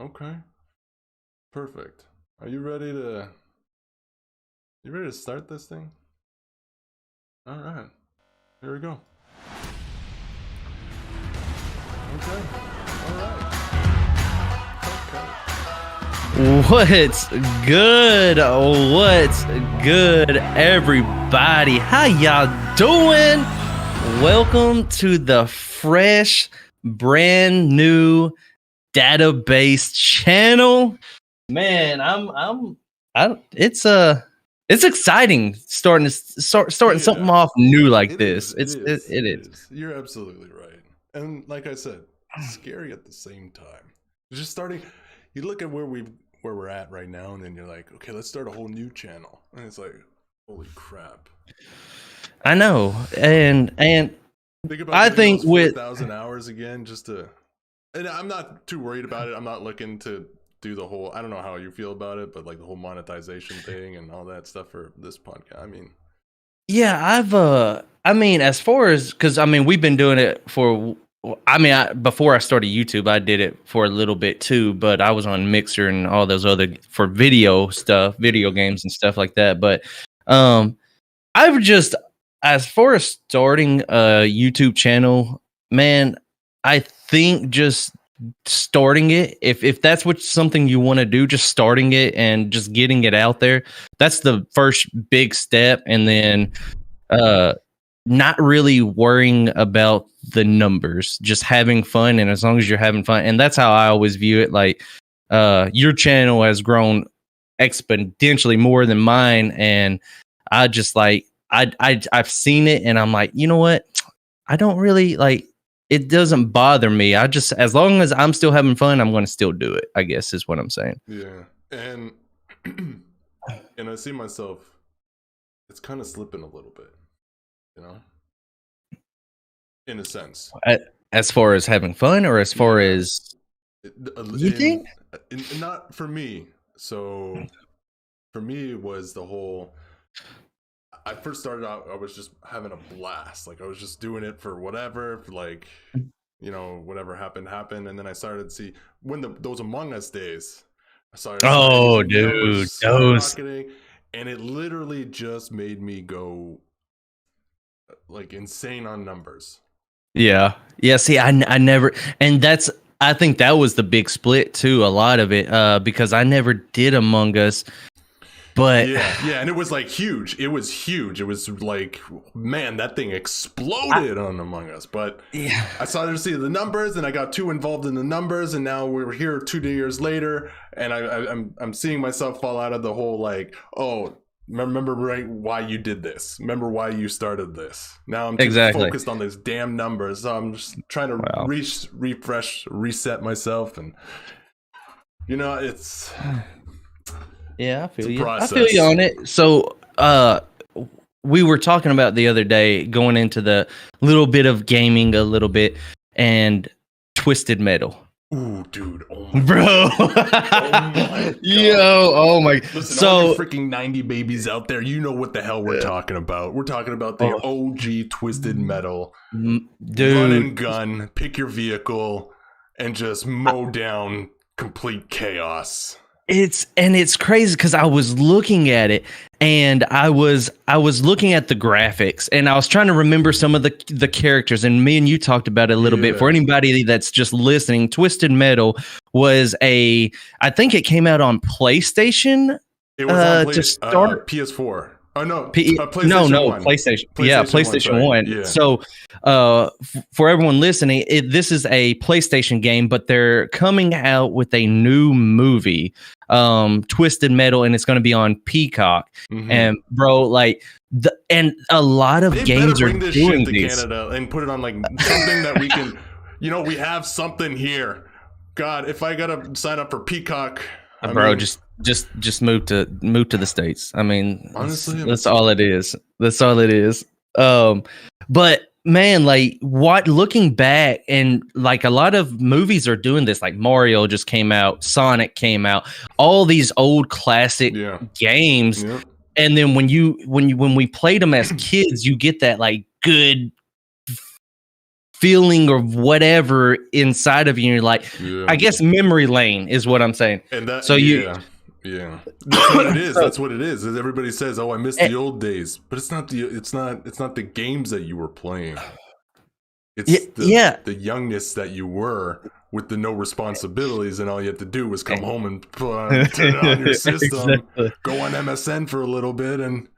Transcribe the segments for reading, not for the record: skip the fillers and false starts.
Okay. Perfect. Are you ready to start this thing? All right. Here we go. Okay. All right. What's good? What's good, everybody? How y'all doing? Welcome to the fresh, brand new database channel. Man, it's exciting starting something off new like this. It is. You're absolutely right. And like I said, scary at the same time. Just starting, you look at where we're at right now, and then you're like, okay, let's start a whole new channel. And it's like, holy crap. I know. And think about I think with 4,000 hours again, and I'm not too worried about it. I'm not looking to do the whole, I don't know how you feel about it, but like the whole monetization thing and all that stuff for this podcast. I mean, yeah, as far as, because we've been doing it for, before I started YouTube, I did it for a little bit too, but I was on Mixer and all those other for video stuff, video games and stuff like that. But I've just, as far as starting a YouTube channel, man, I think just starting it, if that's something you want to do, just starting it and just getting it out there, that's the first big step. And then not really worrying about the numbers, just having fun. And as long as you're having fun, and that's how I always view it. Like your channel has grown exponentially more than mine, and I just like I've seen it, and I'm like, you know what, I don't really like, it doesn't bother me. I just, as long as I'm still having fun, I'm going to still do it, I guess is what I'm saying. Yeah. And I see myself, it's kind of slipping a little bit, you know, in a sense. As far as having fun, or as far as you think? Not for me. So for me, it was the whole, I first started out, I was just having a blast. Like I was just doing it for whatever, like, you know, whatever happened. And then I started to see when those Among Us days, I started. Oh, dude, those. And it literally just made me go like insane on numbers. Yeah. See, I never, and I think that was the big split too. A lot of it, because I never did Among Us. But yeah, and it was like huge. It was huge. It was like, man, that thing exploded on Among Us. But yeah, I started to see the numbers, and I got too involved in the numbers, and now we're here 2 years later, and I'm seeing myself fall out of the whole like, oh, remember right why you did this? Remember why you started this? Now I'm too focused on these damn numbers. So I'm just trying to refresh, reset myself, and you know, it's. Yeah, I feel you. I feel you on it. So, we were talking about the other day, going into the little bit of gaming a little bit, and Twisted Metal. Ooh, dude. Oh my bro. God. Yo, oh my. Listen, all you freaking 90 babies out there, you know what the hell we're talking about. We're talking about the OG Twisted Metal. Dude. Run and gun, pick your vehicle, and just mow down complete chaos. It's crazy because I was looking at it, and I was looking at the graphics, and I was trying to remember some of the characters, and me and you talked about it a little bit. For anybody that's just listening, Twisted Metal was I think it came out on PlayStation. It was on to start PS4. Oh no, PlayStation 1. PlayStation. PlayStation 1. Yeah. So, for everyone listening, this is a PlayStation game, but they're coming out with a new movie, Twisted Metal, and it's going to be on Peacock. Mm-hmm. And bro, like and a lot of games are doing to Canada and put it on like something that we can, you know, we have something here. God, if I gotta sign up for Peacock. Just move to the States. I mean, honestly, that's all it is. That's all it is. But man, like looking back, and like a lot of movies are doing this. Like Mario just came out, Sonic came out, all these old classic games. Yeah. And then when we played them as kids, you get that like good feeling of whatever inside of you. And you're like, I guess memory lane is what I'm saying. And that, so yeah, that's what it is. That's what it is. Everybody says, "Oh, I miss the old days," but it's not the games that you were playing. It's the youngness that you were with the no responsibilities, and all you had to do was come home and turn it on your system, go on MSN for a little bit, and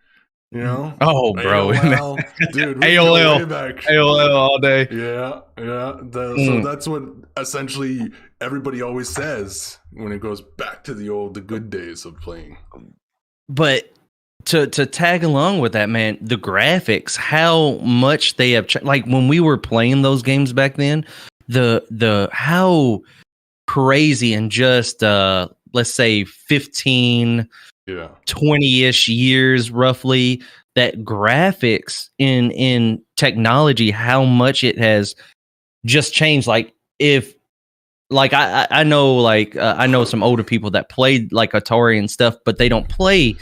oh, bro, AOL, dude, AOL all day. So that's what essentially everybody always says when it goes back to the good days of playing. But to tag along with that, man, the graphics, how much they have like when we were playing those games back then, the how crazy and just let's say 15 20-ish years roughly, that graphics in technology, how much it has just changed. Like if like I know I know some older people that played like Atari and stuff, but they don't play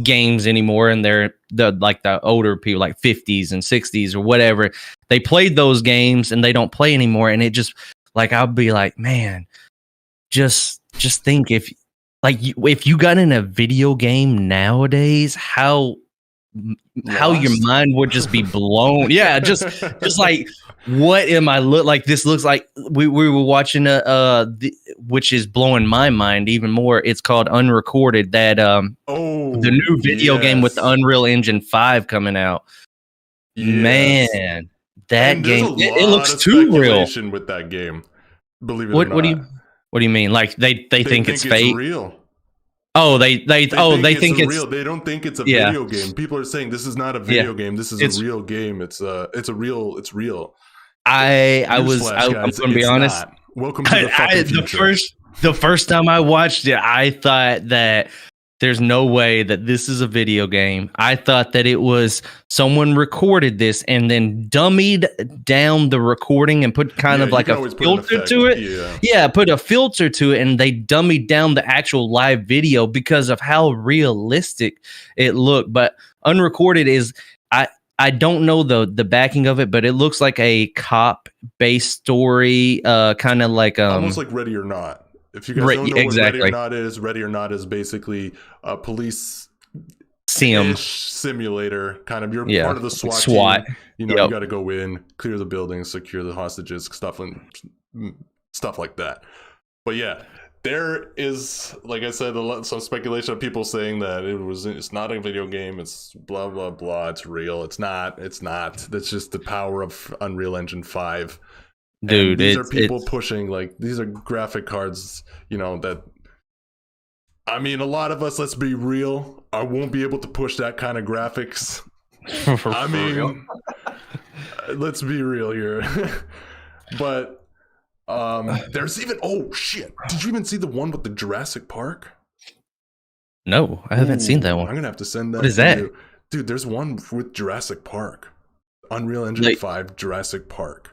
games anymore, and they're the older people, like 50s and 60s or whatever, they played those games and they don't play anymore. And it just like, I'll be like, man, just think if you got in a video game nowadays, how your mind would just be blown. just like, what am I look like? This looks like we were watching which is blowing my mind even more. It's called Unrecorded, that the new video game with the Unreal Engine 5 coming out. Man, that game, it looks too real with that game. Believe it or not. What do you mean? Like they think it's fake? Real. Oh, they think it's real. They don't think it's a video game. People are saying this is not a video game. This is a real game. It's real. I'm going to be honest. Not. Welcome to the fucking future. The first time I watched it, I thought that there's no way that this is a video game. I thought that it was someone recorded this and then dummied down the recording and put kind of like a filter to it. Put a filter to it, and they dummied down the actual live video because of how realistic it looked. But Unrecorded is, I don't know the backing of it, but it looks like a cop-based story, kind of like almost like Ready or Not. If you guys don't know what Ready or Not is basically a police simulator. Kind of, you're part of the SWAT team. You got to go in, clear the building, secure the hostages, stuff like that. But yeah, there is, like I said, some speculation of people saying that it's not a video game. It's blah blah blah. It's real. It's not. That's just the power of Unreal Engine 5. Dude, and these are people pushing, like, these are graphic cards, that, I mean, a lot of us, let's be real, I won't be able to push that kind of graphics. I mean, let's be real here. But there's even, oh shit, did you even see the one with the Jurassic Park? No, I haven't seen that one. I'm gonna have to send that. What is that? You. Dude, there's one with Jurassic Park. Unreal Engine 5 Jurassic Park.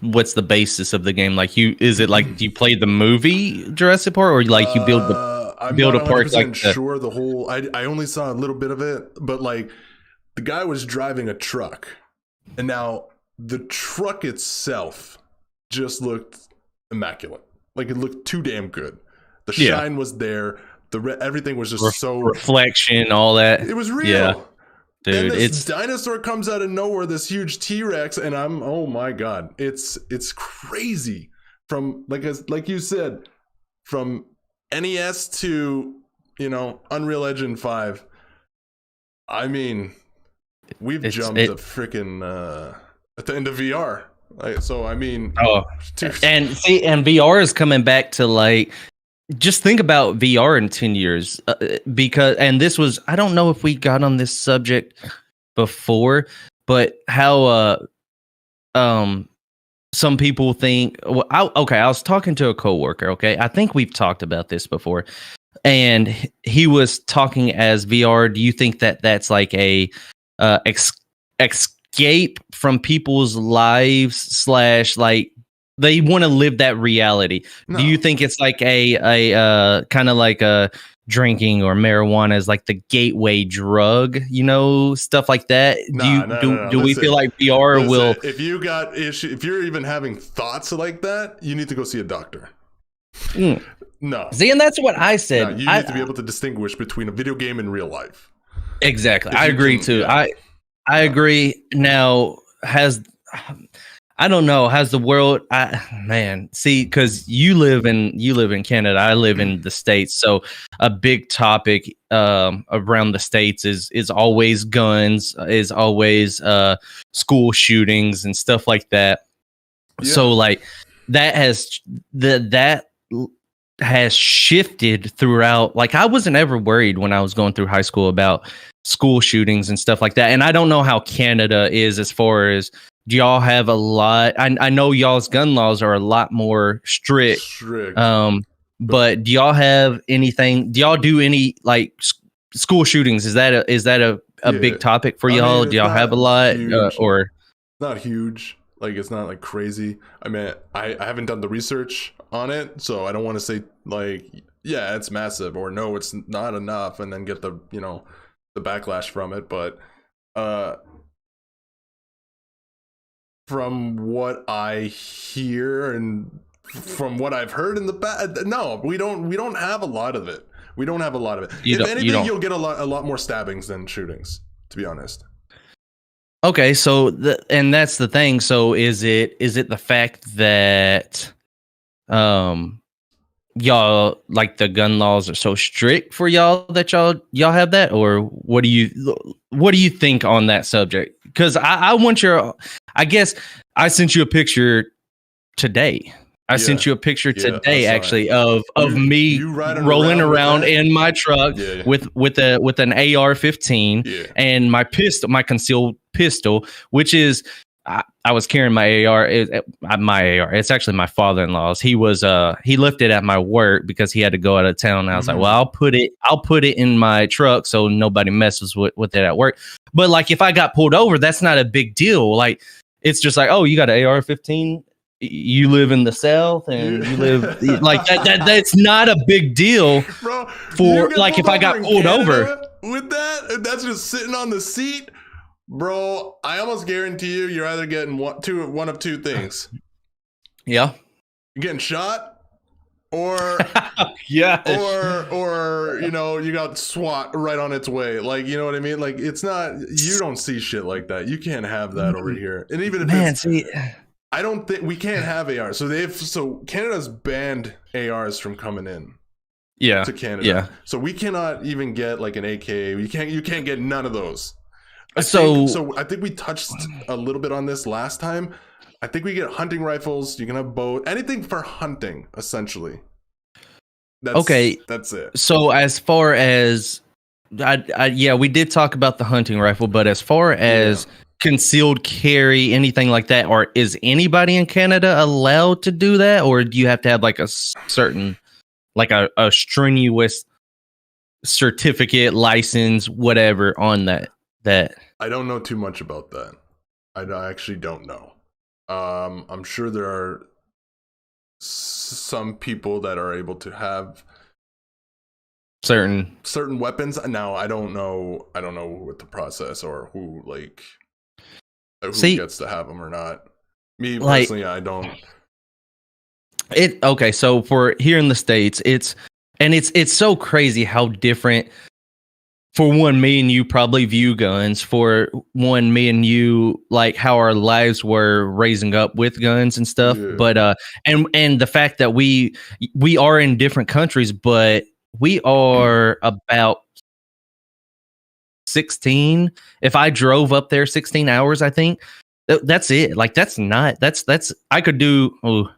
What's the basis of the game? Like, is it like you play the movie Jurassic Park, or like you build a park? Like sure, the whole. I only saw a little bit of it, but like the guy was driving a truck, and now the truck itself just looked immaculate. Like, it looked too damn good. The shine was there. Everything was just so reflection, all that. It was real. Yeah. Dude, and this dinosaur comes out of nowhere, this huge T-Rex, and oh my god, it's crazy. From like you said, from NES to Unreal Engine 5. I mean, we've jumped the freaking at the end of VR. So I mean, and VR is coming back to, like, just think about VR in 10 years, because, and this was, I don't know if we got on this subject before, but how some people think, I was talking to a coworker. Okay. I think we've talked about this before, and he was talking as VR. Do you think that that's like a escape from people's lives / like they want to live that reality. No. Do you think it's like a kind of like a drinking or marijuana is like the gateway drug, stuff like that? Do we feel like VR will? If you got issue, if you're even having thoughts like that, you need to go see a doctor. No. See, and that's what I said. No, you need to be able to distinguish between a video game and real life. Exactly. I agree too. Yeah. I agree. Now, I don't know, has the world, see, because you live in Canada, I live in the States, so a big topic around the States is always guns, is always school shootings and stuff like that. Yeah. So like that has shifted throughout. Like I wasn't ever worried when I was going through high school about school shootings and stuff like that. And I don't know how Canada is as far as, do y'all have a lot? I know y'all's gun laws are a lot more strict. But do y'all have anything? Do y'all do any like school shootings? Is that a big topic for y'all? Do y'all have a lot or not huge? Like it's not like crazy. I mean, I haven't done the research on it, so I don't want to say like, yeah, it's massive or no, it's not enough, and then get the the backlash from it. But from what I hear and from what I've heard in the past, no, we don't have a lot of it. We don't have a lot of it. If anything, you'll get a lot more stabbings than shootings, to be honest. Okay, so and that's the thing. So is it the fact that y'all like the gun laws are so strict for y'all that y'all have that, or what do you think on that subject? Because I want I guess I sent you a picture today. I sent you a picture today, actually, of me rolling around in my truck with an AR-15 and my pistol, my concealed pistol, which is I was carrying my AR. My AR. It's actually my father-in-law's. He left it at my work because he had to go out of town. And I was like, well, I'll put it in my truck so nobody messes with it at work. But like, if I got pulled over, that's not a big deal. Like, it's just like, oh, you got an AR-15. You live in the South and you live like that. That's not a big deal, bro. For like, if I got pulled over with that's just sitting on the seat. Bro, I almost guarantee you're either getting one of two things. Yeah. You're getting shot or or you got SWAT right on its way. Like, you know what I mean? Like, it's not, you don't see shit like that. You can't have that over here. And even if I don't think we can't have ARs. So Canada's banned ARs from coming in. Yeah. To Canada. Yeah. So we cannot even get like an AK. You can't get none of those. So I think we touched a little bit on this last time. I think we get hunting rifles. You can have both. Anything for hunting, essentially. That's it. So as far as we did talk about the hunting rifle, but as far as concealed carry, anything like that, or is anybody in Canada allowed to do that, or do you have to have like a certain, like a strenuous certificate, license, whatever on that? I don't know too much about that. I actually don't know. I'm sure there are some people that are able to have certain weapons. Now I don't know what the process or who gets to have them or not. Me personally, I don't. So for here in the States, it's so crazy how different. For one, me and you probably view guns. For one, me and you, like how our lives were raising up with guns and stuff. Yeah. But and the fact that we are in different countries, but we are about 16. If I drove up there 16 hours, I think that's it. Like that's I could do.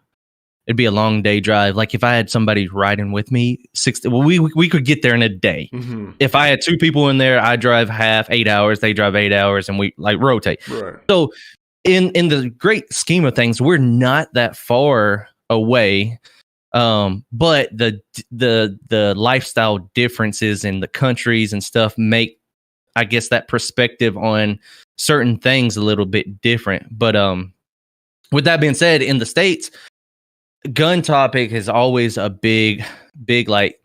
It'd be a long day drive. Like if I had somebody riding with me, we could get there in a day. Mm-hmm. If I had two people in there, I drive 8 hours, they drive 8 hours, and we like rotate. Right. So in the great scheme of things, we're not that far away. But the lifestyle differences in the countries and stuff make, I guess, that perspective on certain things a little bit different. But with that being said, in the States, gun topic is always a big like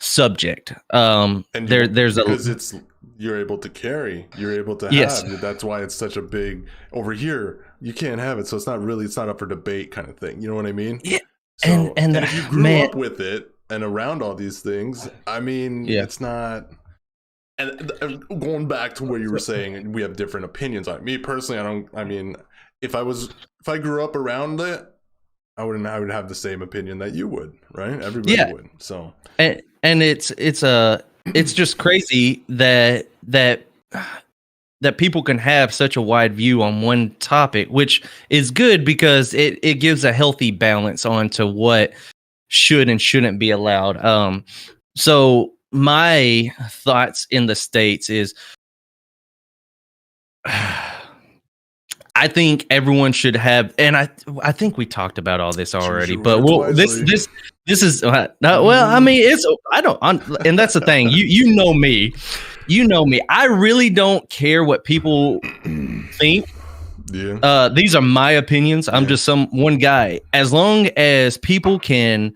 subject. And There's because you're able to carry, you're able to have. That's why it's such a big. Over here, you can't have it, so it's not up for debate, kind of thing. You know what I mean? Yeah. So, and if you grew up with it and around all these things, I mean, it's not. And going back to what you were saying, we have different opinions on it. Me personally, I mean, if I grew up around it, I would have the same opinion that you would, right? Everybody would. So, and it's just crazy that people can have such a wide view on one topic, which is good because it gives a healthy balance onto what should and shouldn't be allowed. So my thoughts in the States is I think everyone should have, and I think we talked about all this already, but this is well, I mean, and that's the thing. You know me. I really don't care what people think. Yeah. These are my opinions. I'm just one guy. As long as people can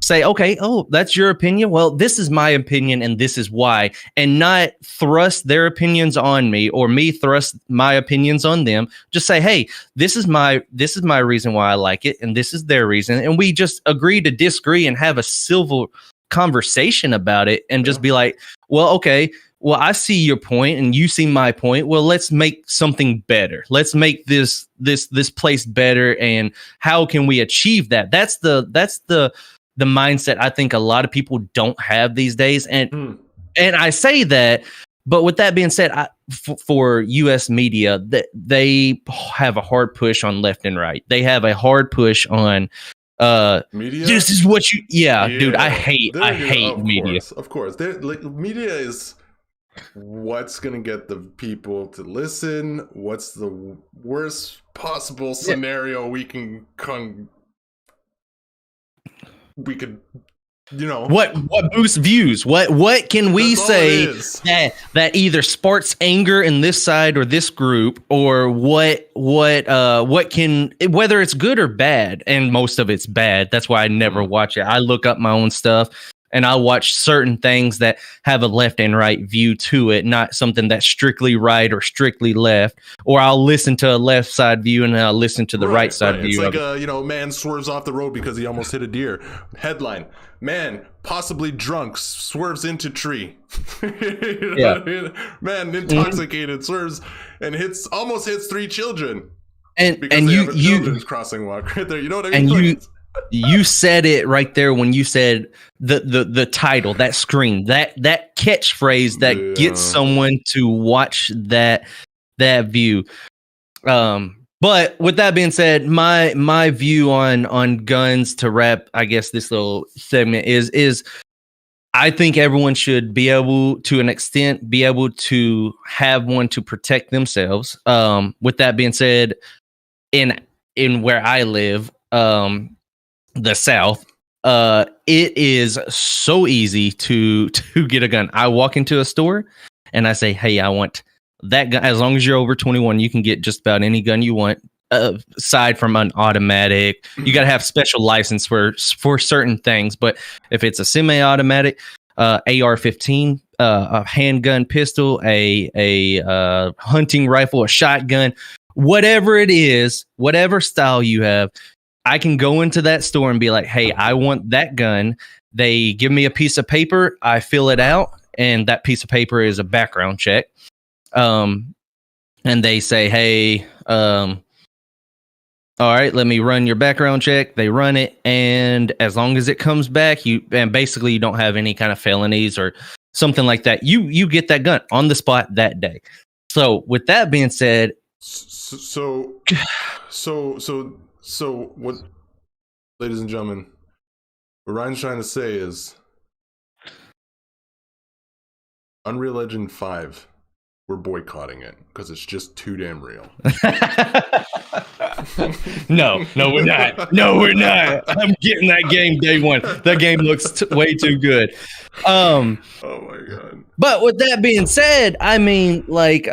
say, okay, oh, that's your opinion. Well, this is my opinion, and this is why, and not thrust their opinions on me or me thrust my opinions on them. Just say, hey, this is my reason why I like it, and this is their reason, and we just agree to disagree and have a civil conversation about it, and just be like, well, okay. Well, I see your point and you see my point. Well, let's make something better. Let's make this place better. And how can we achieve that? That's the mindset I think a lot of people don't have these days. And I say that, but with that being said, for U.S. media, that they have a hard push on left and right. They have a hard push on media. This is what dude. I hate media. Of course, media is what's gonna get the people to listen. What's the worst possible scenario we could what boosts views? What can we say that either sparks anger in this side or this group, or what can, whether it's good or bad? And most of it's bad. That's why I never watch it. I look up my own stuff and I watch certain things that have a left and right view to it, not something that's strictly right or strictly left. Or I'll listen to a left side view and then I'll listen to the right side view. It's like man swerves off the road because he almost hit a deer. Headline: man possibly drunk swerves into tree. Man intoxicated swerves and almost hits 3 children. And you children's crossing walk right there. You know what I mean? And you said it right there when you said the title, that scream, that catchphrase that gets someone to watch that view. But with that being said, my view on guns, to wrap, I guess, this little segment is I think everyone should be able, to an extent, be able to have one to protect themselves. With that being said, in where I live, the South, it is so easy to get a gun. I walk into a store and I say, hey, I want that gun. As long as you're over 21, you can get just about any gun you want, aside from an automatic. You got to have special license for certain things. But if it's a semi-automatic, AR-15, a handgun pistol, a hunting rifle, a shotgun, whatever it is, whatever style you have, I can go into that store and be like, hey, I want that gun. They give me a piece of paper. I fill it out. And that piece of paper is a background check. And they say, hey, all right, let me run your background check. They run it. And as long as it comes back, and basically you don't have any kind of felonies or something like that, you get that gun on the spot that day. So with that being said, So what, ladies and gentlemen, what Ryan's trying to say is Unreal Engine 5, we're boycotting it because it's just too damn real. No, we're not. No, we're not. I'm getting that game day one. That game looks way too good. Oh my God. But with that being said, I mean, like,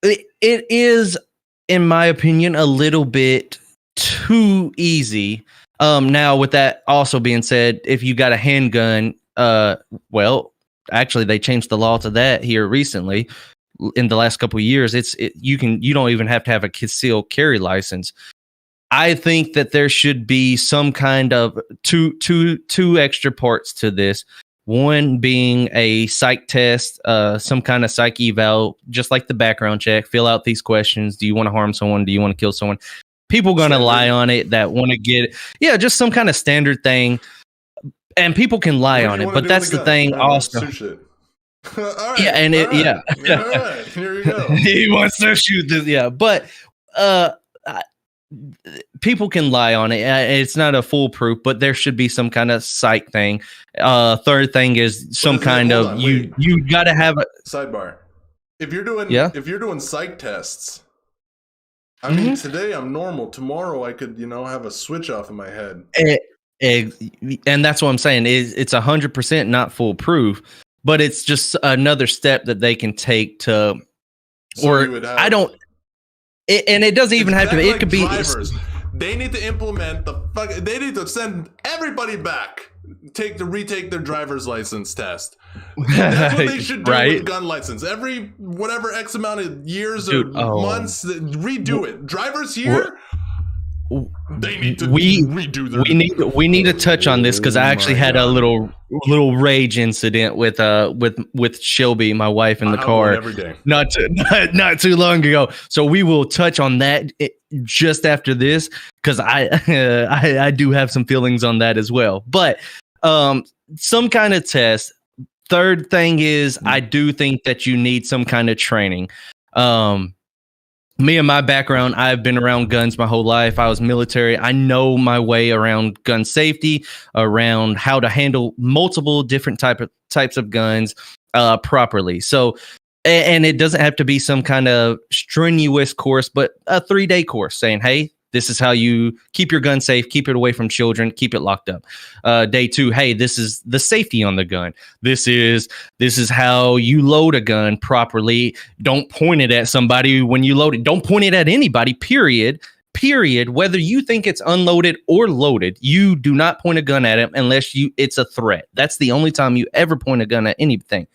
it is, in my opinion, a little bit too easy. Now with that also being said, if you got a handgun, well, actually they changed the law to that here recently in the last couple of years. You don't even have to have a concealed carry license. I think that there should be some kind of two extra parts to this. One being a psych test, some kind of psych eval, just like the background check. Fill out these questions. Do you want to harm someone? Do you want to kill someone? People going to lie on it that want to get it. Yeah, just some kind of standard thing. And people can lie on it. But that's the thing also. All right, yeah, and all right. Here you go. He wants to shoot this. Yeah, but people can lie on it. It's not a foolproof, but there should be some kind of psych thing. Third thing is some kind of you got to have a sidebar. If you're doing psych tests, I mean, today I'm normal. Tomorrow I could, have a switch off in my head. And that's what I'm saying. It's 100% not foolproof, but it's just another step that they can take to. I don't. And it doesn't even have to. It could be drivers. They need to implement they need to send everybody back. Retake their driver's license test. That's what they should do with gun license. Every whatever X amount of years or months, redo it. Drivers here. They need to redo their. We need to touch on this because I actually had a little rage incident with Shelby, my wife, in the car every day. not too long ago. So we will touch on that just after this because I do have some feelings on that as well. But some kind of test. Third thing is I do think that you need some kind of training. Me and my background, I've been around guns my whole life. I was military. I know my way around gun safety, around how to handle multiple different types of guns properly. So, and it doesn't have to be some kind of strenuous course, but a 3-day course saying, hey, this is how you keep your gun safe, keep it away from children, keep it locked up. Day 2, hey, this is the safety on the gun. This is how you load a gun properly. Don't point it at somebody when you load it. Don't point it at anybody, period. Whether you think it's unloaded or loaded, you do not point a gun at it unless it's a threat. That's the only time you ever point a gun at anything.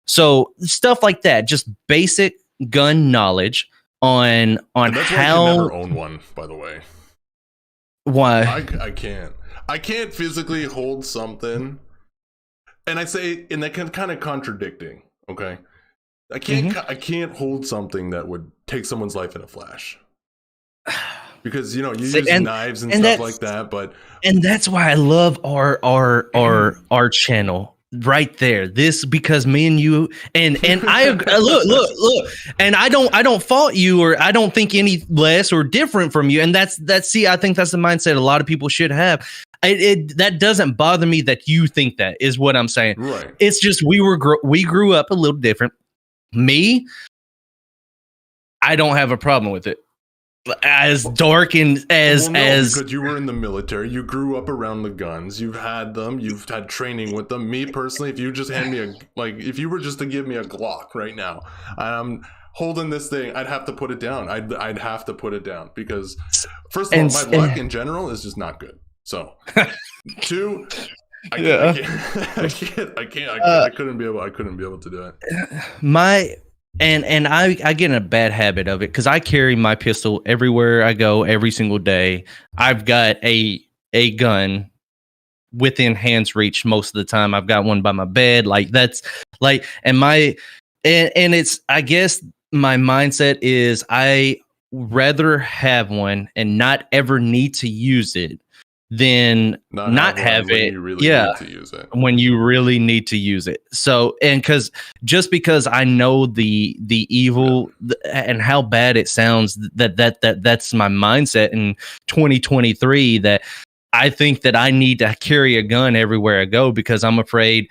So stuff like that, just basic gun knowledge. On that's how why I can never own one, by the way. Why? I can't physically hold something, and I say, and that can kind of contradicting. Okay, I can't hold something that would take someone's life in a flash, because you use knives and stuff like that. And that's why I love our channel. Right there, because me and you and I look, and I don't fault you, or I don't think any less or different from you. And that's I think that's the mindset a lot of people should have. That doesn't bother me that you think that, is what I'm saying. Right. It's just we grew up a little different. Me, I don't have a problem with it. As dark and as because you were in the military, you grew up around the guns, you've had them, you've had training with them. Me personally, if you just hand me if you were just to give me a Glock right now, I'm holding this thing, I'd have to put it down. I'd have to put it down because first of all, my luck in general is just not good. So 2, I couldn't be able to do it. And I get in a bad habit of it because I carry my pistol everywhere I go every single day. I've got a gun within hand's reach most of the time. I've got one by my bed. And it's, I guess my mindset is I rather have one and not ever need to use it than not have it. When you really need to use it. So, and because I know the evil and how bad it sounds, that's my mindset in 2023, that I think that I need to carry a gun everywhere I go because I'm afraid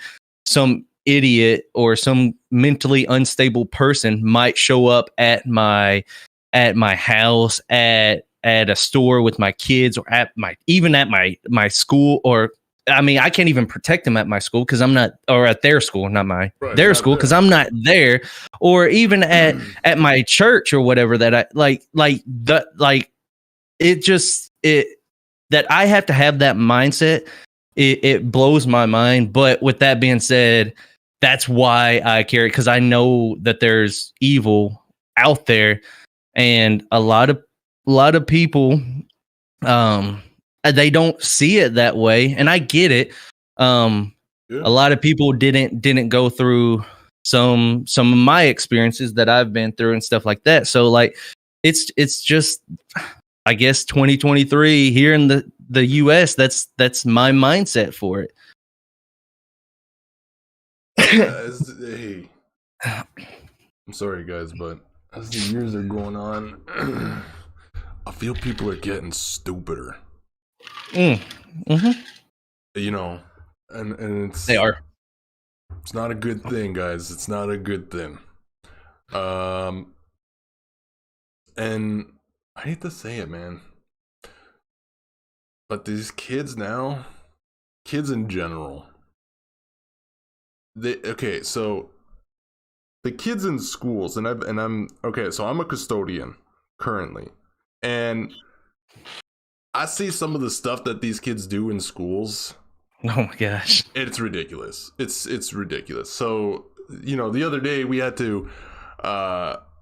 some idiot or some mentally unstable person might show up at my house, at a store with my kids, or even at my school, or I mean, I can't even protect them at my school because I'm not, or at their school, not their school, because I'm not there, or even at my church or whatever that I like it that I have to have that mindset. It blows my mind. But with that being said, that's why I carry it, because I know that there's evil out there, and a lot of people, they don't see it that way, and I get it. A lot of people didn't go through some of my experiences that I've been through and stuff like that. So like, it's just, I guess 2023 here in the US, that's my mindset for it. Hey, I'm sorry guys, but as the years are going on, I feel people are getting stupider. Mm-hmm. You know, and They are. It's not a good thing, guys. It's not a good thing. And I hate to say it, man, but these kids now, kids in general, so the kids in schools, and I'm okay, so I'm a custodian currently, and I see some of the stuff that these kids do in schools. Oh my gosh, it's ridiculous. It's ridiculous. So, you know, the other day we had to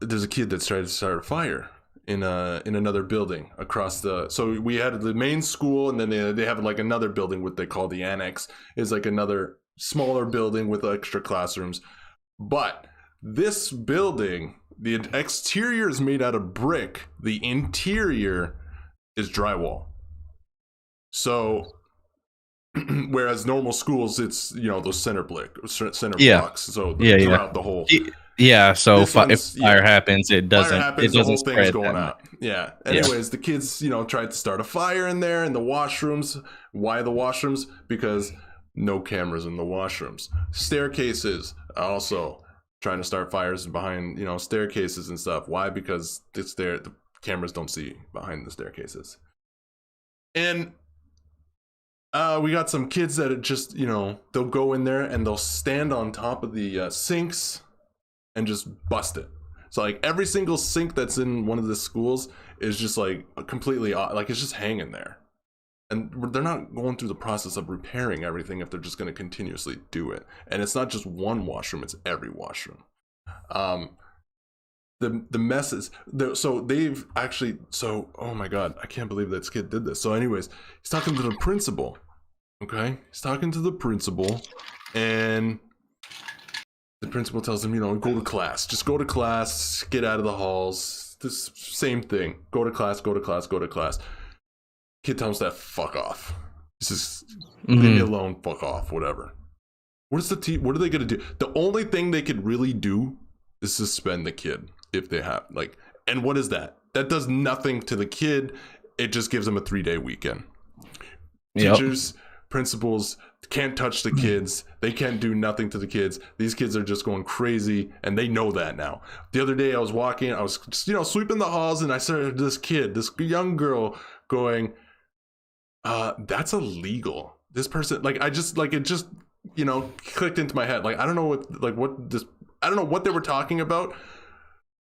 there's a kid that's tried to start a fire in another building across so we had the main school, and then they have like another building, what they call the annex, is like another smaller building with extra classrooms. But this building, the exterior is made out of brick, the interior is drywall. So whereas normal schools, it's, you know, those center blocks, so throughout the whole. So if fire happens, it doesn't. The whole thing's going out. Yeah. Anyways, the kids, you know, tried to start a fire in there in the washrooms. Why the washrooms? Because no cameras in the washrooms. Staircases, also trying to start fires behind, you know, staircases and stuff. Why? Because it's there. The cameras don't see behind the staircases. And we got some kids that are just, you know, they'll go in there and they'll stand on top of the sinks and just bust it. So like every single sink that's in one of the schools is just like completely, like it's just hanging there. And they're not going through the process of repairing everything if they're just going to continuously do it. And it's not just one washroom, it's every washroom. The messes, oh my God, I can't believe this kid did this. So anyways, he's talking to the principal, okay? He's talking to the principal, and the principal tells him, you know, go to class. Just go to class, get out of the halls. This same thing. Go to class, go to class, go to class. Kid tells that, fuck off. This is, leave me alone, fuck off, whatever. What are they going to do? The only thing they could really do is suspend the kid if they have, like, and what is that? That does nothing to the kid. It just gives them a 3-day weekend. Yep. Teachers, principals can't touch the kids. They can't do nothing to the kids. These kids are just going crazy, and they know that now. The other day I was walking, I was just, you know, sweeping the halls, and I saw this young girl going, that's illegal. This person, like, it just, you know, clicked into my head. Like, I don't know what they were talking about.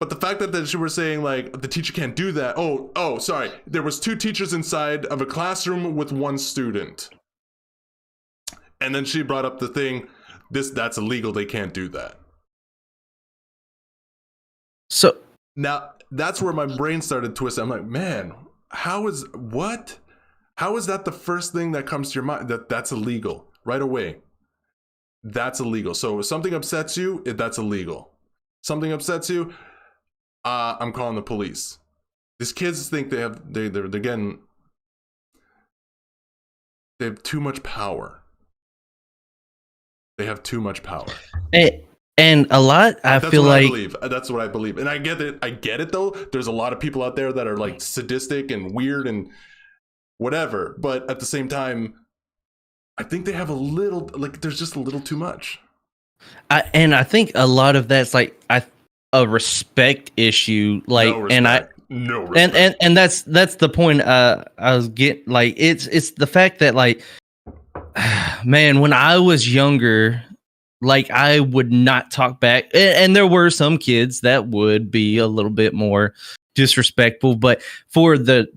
But the fact that she were saying, like, the teacher can't do that. Oh, sorry. There was 2 teachers inside of a classroom with 1 student. And then she brought up the thing, that's illegal. They can't do that. So now that's where my brain started twisting. I'm like, man, how is that the first thing that comes to your mind? That's illegal right away. That's illegal. So if something upsets you, that's illegal. Something upsets you, I'm calling the police. These kids think they have too much power. They have too much power. And a lot, I feel like that's what I believe. And I get it though. There's a lot of people out there that are like sadistic and weird and whatever. But at the same time, I think they have a little, like, there's just a little too much. I think a lot of that's like a respect issue. Like, no respect. And that's the point. I was getting, like, it's the fact that, like, man, when I was younger, like, I would not talk back, and there were some kids that would be a little bit more disrespectful, but for the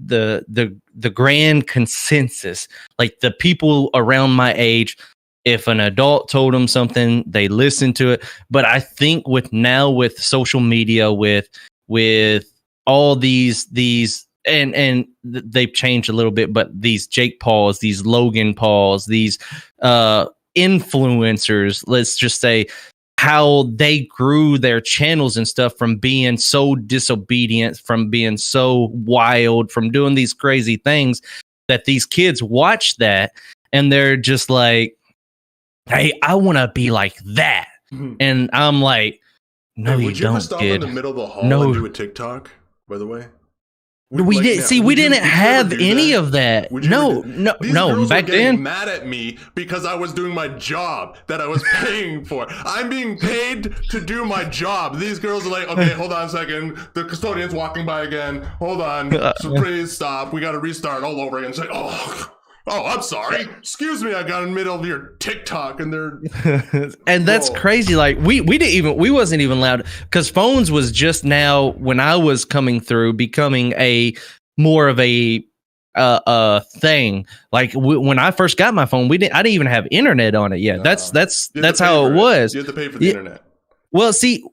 grand consensus, like the people around my age, if an adult told them something, they listen to it. But I think with social media, with all these and they've changed a little bit, but these Jake Pauls, these Logan Pauls, these influencers, let's just say, how they grew their channels and stuff from being so disobedient, from being so wild, from doing these crazy things, that these kids watch that and they're just like, hey, I want to be like that. Mm-hmm. And I'm like, no, hey, you don't, ever stop kid. In the middle of the hall and do a TikTok, by the way? We didn't have any of that. No. These girls back were getting then, mad at me because I was doing my job that I was paying for. I'm being paid to do my job. These girls are like, okay, hold on a second. The custodian's walking by again. Hold on. So please stop. We got to restart all over again. It's like, oh, I'm sorry. Excuse me. I got in the middle of your TikTok, and they're and that's crazy. Like we wasn't even allowed, because phones was just now, when I was coming through, becoming a more of a thing. Like when I first got my phone, I didn't even have internet on it yet. No. That's how it was. You had to pay for the internet. Well, see,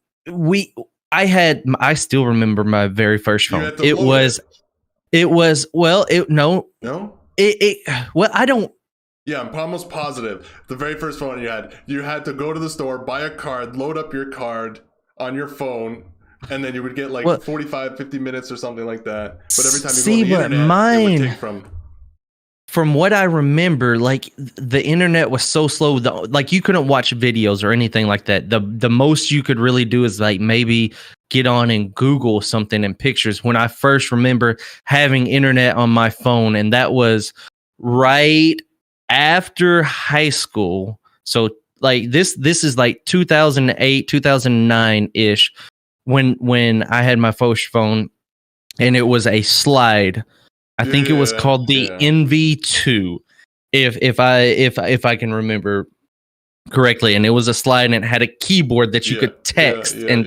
I still remember my very first phone. Well, I don't. Yeah, I'm almost positive. The very first phone you had to go to the store, buy a card, load up your card on your phone, and then you would get 45, 50 minutes or something like that. But every time you go on the internet, it would take from what I remember, like the internet was so slow, like you couldn't watch videos or anything like that. The most you could really do is like maybe get on and Google something in pictures. When I first remember having internet on my phone, and that was right after high school. So like this is like 2008, 2009 ish when I had my first phone, and it was a slide. I think it was called the NV2, if I can remember correctly, and it was a slide, and it had a keyboard that you could text, and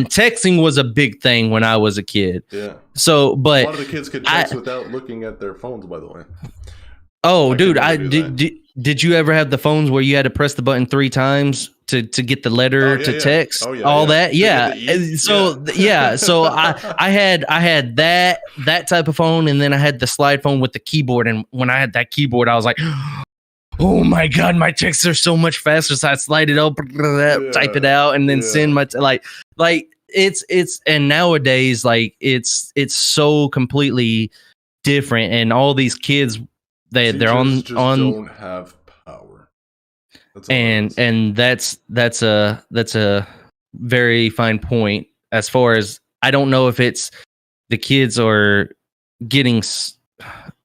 texting was a big thing when I was a kid. Yeah. So, but a lot of the kids could text without looking at their phones, by the way. Oh, dude, did you ever have the phones where you had to press the button 3 times to get the letter to text? Oh, yeah, all that? Yeah. So so I had that type of phone, and then I had the slide phone with the keyboard. And when I had that keyboard, I was like, oh my God, my texts are so much faster. So I slide it up, type it out, and then send my like it's and nowadays, like it's so completely different, and all these kids, they're on don't have power. And that's a very fine point. As far as, I don't know if it's the kids are getting,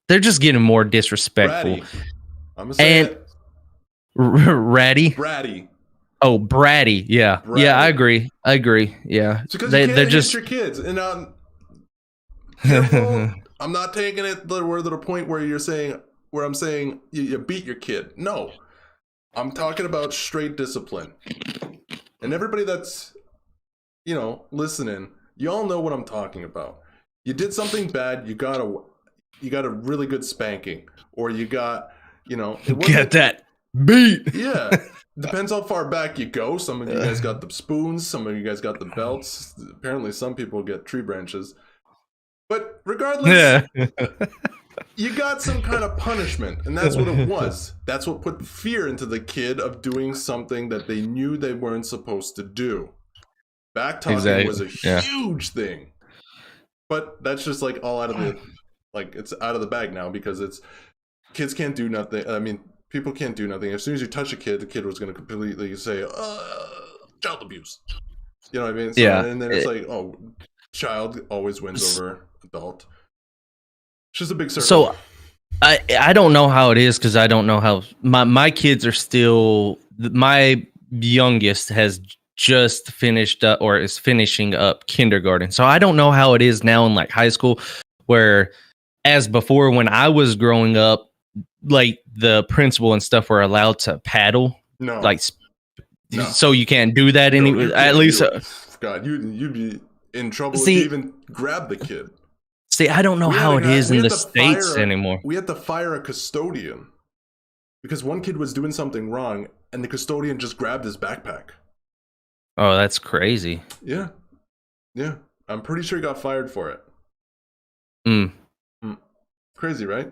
they're just getting more disrespectful. Bratty. I'm gonna say it. Bratty. Oh, bratty. Yeah. Bratty. Yeah, I agree. Yeah. It's because they're just your kids, and I'm not taking it to the point where I'm saying you beat your kid. No, I'm talking about straight discipline. And everybody that's, listening, you all know what I'm talking about. You did something bad, you got a really good spanking, or you got, get that beat. Yeah. Depends how far back you go. Some of you guys got the spoons, some of you guys got the belts. Apparently some people get tree branches. But regardless, you got some kind of punishment, and that's what it was. That's what put fear into the kid of doing something that they knew they weren't supposed to do. Backtalking was a huge thing. But that's just like all out of the, it's out of the bag now, because kids can't do nothing. I mean, people can't do nothing. As soon as you touch a kid, the kid was going to completely say, child abuse. You know what I mean? So, and then it's like, child always wins over adult. It's just a big circle. So I don't know how it is, because I don't know how my kids are still, my youngest has just finished up, or is finishing up kindergarten. So I don't know how it is now in like high school, where as before when I was growing up, like the principal and stuff were allowed to paddle. No. So you can't do that anymore. At least God, you'd be in trouble if you even grab the kid. See, I don't know how it is in the States anymore. We had to fire a custodian because one kid was doing something wrong and the custodian just grabbed his backpack. Oh, that's crazy. Yeah. Yeah. I'm pretty sure he got fired for it. Crazy, right?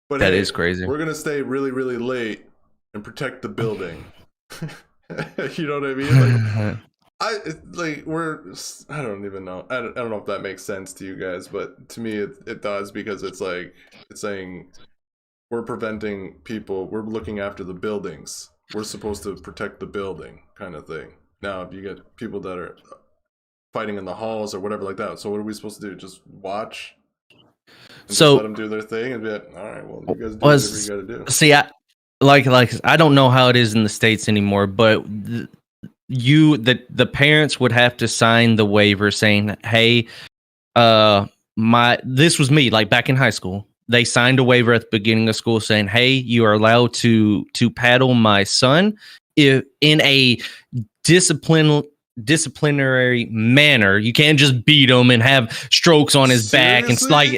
But that is crazy. We're going to stay really, really late and protect the building. You know what I mean? I don't even know. I don't know if that makes sense to you guys, but to me it does, because it's like, it's saying we're preventing people, we're looking after the buildings. We're supposed to protect the building kind of thing. Now, if you get people that are fighting in the halls or whatever like that, so what are we supposed to do? Just watch? And so just let them do their thing and be like, all right, well, you guys do whatever you got to do. See, I don't know how it is in the States anymore, but the parents would have to sign the waiver saying, hey, this was me, like back in high school. They signed a waiver at the beginning of school saying, hey, you are allowed to paddle my son in a disciplinary manner. You can't just beat him and have strokes on his back. And like,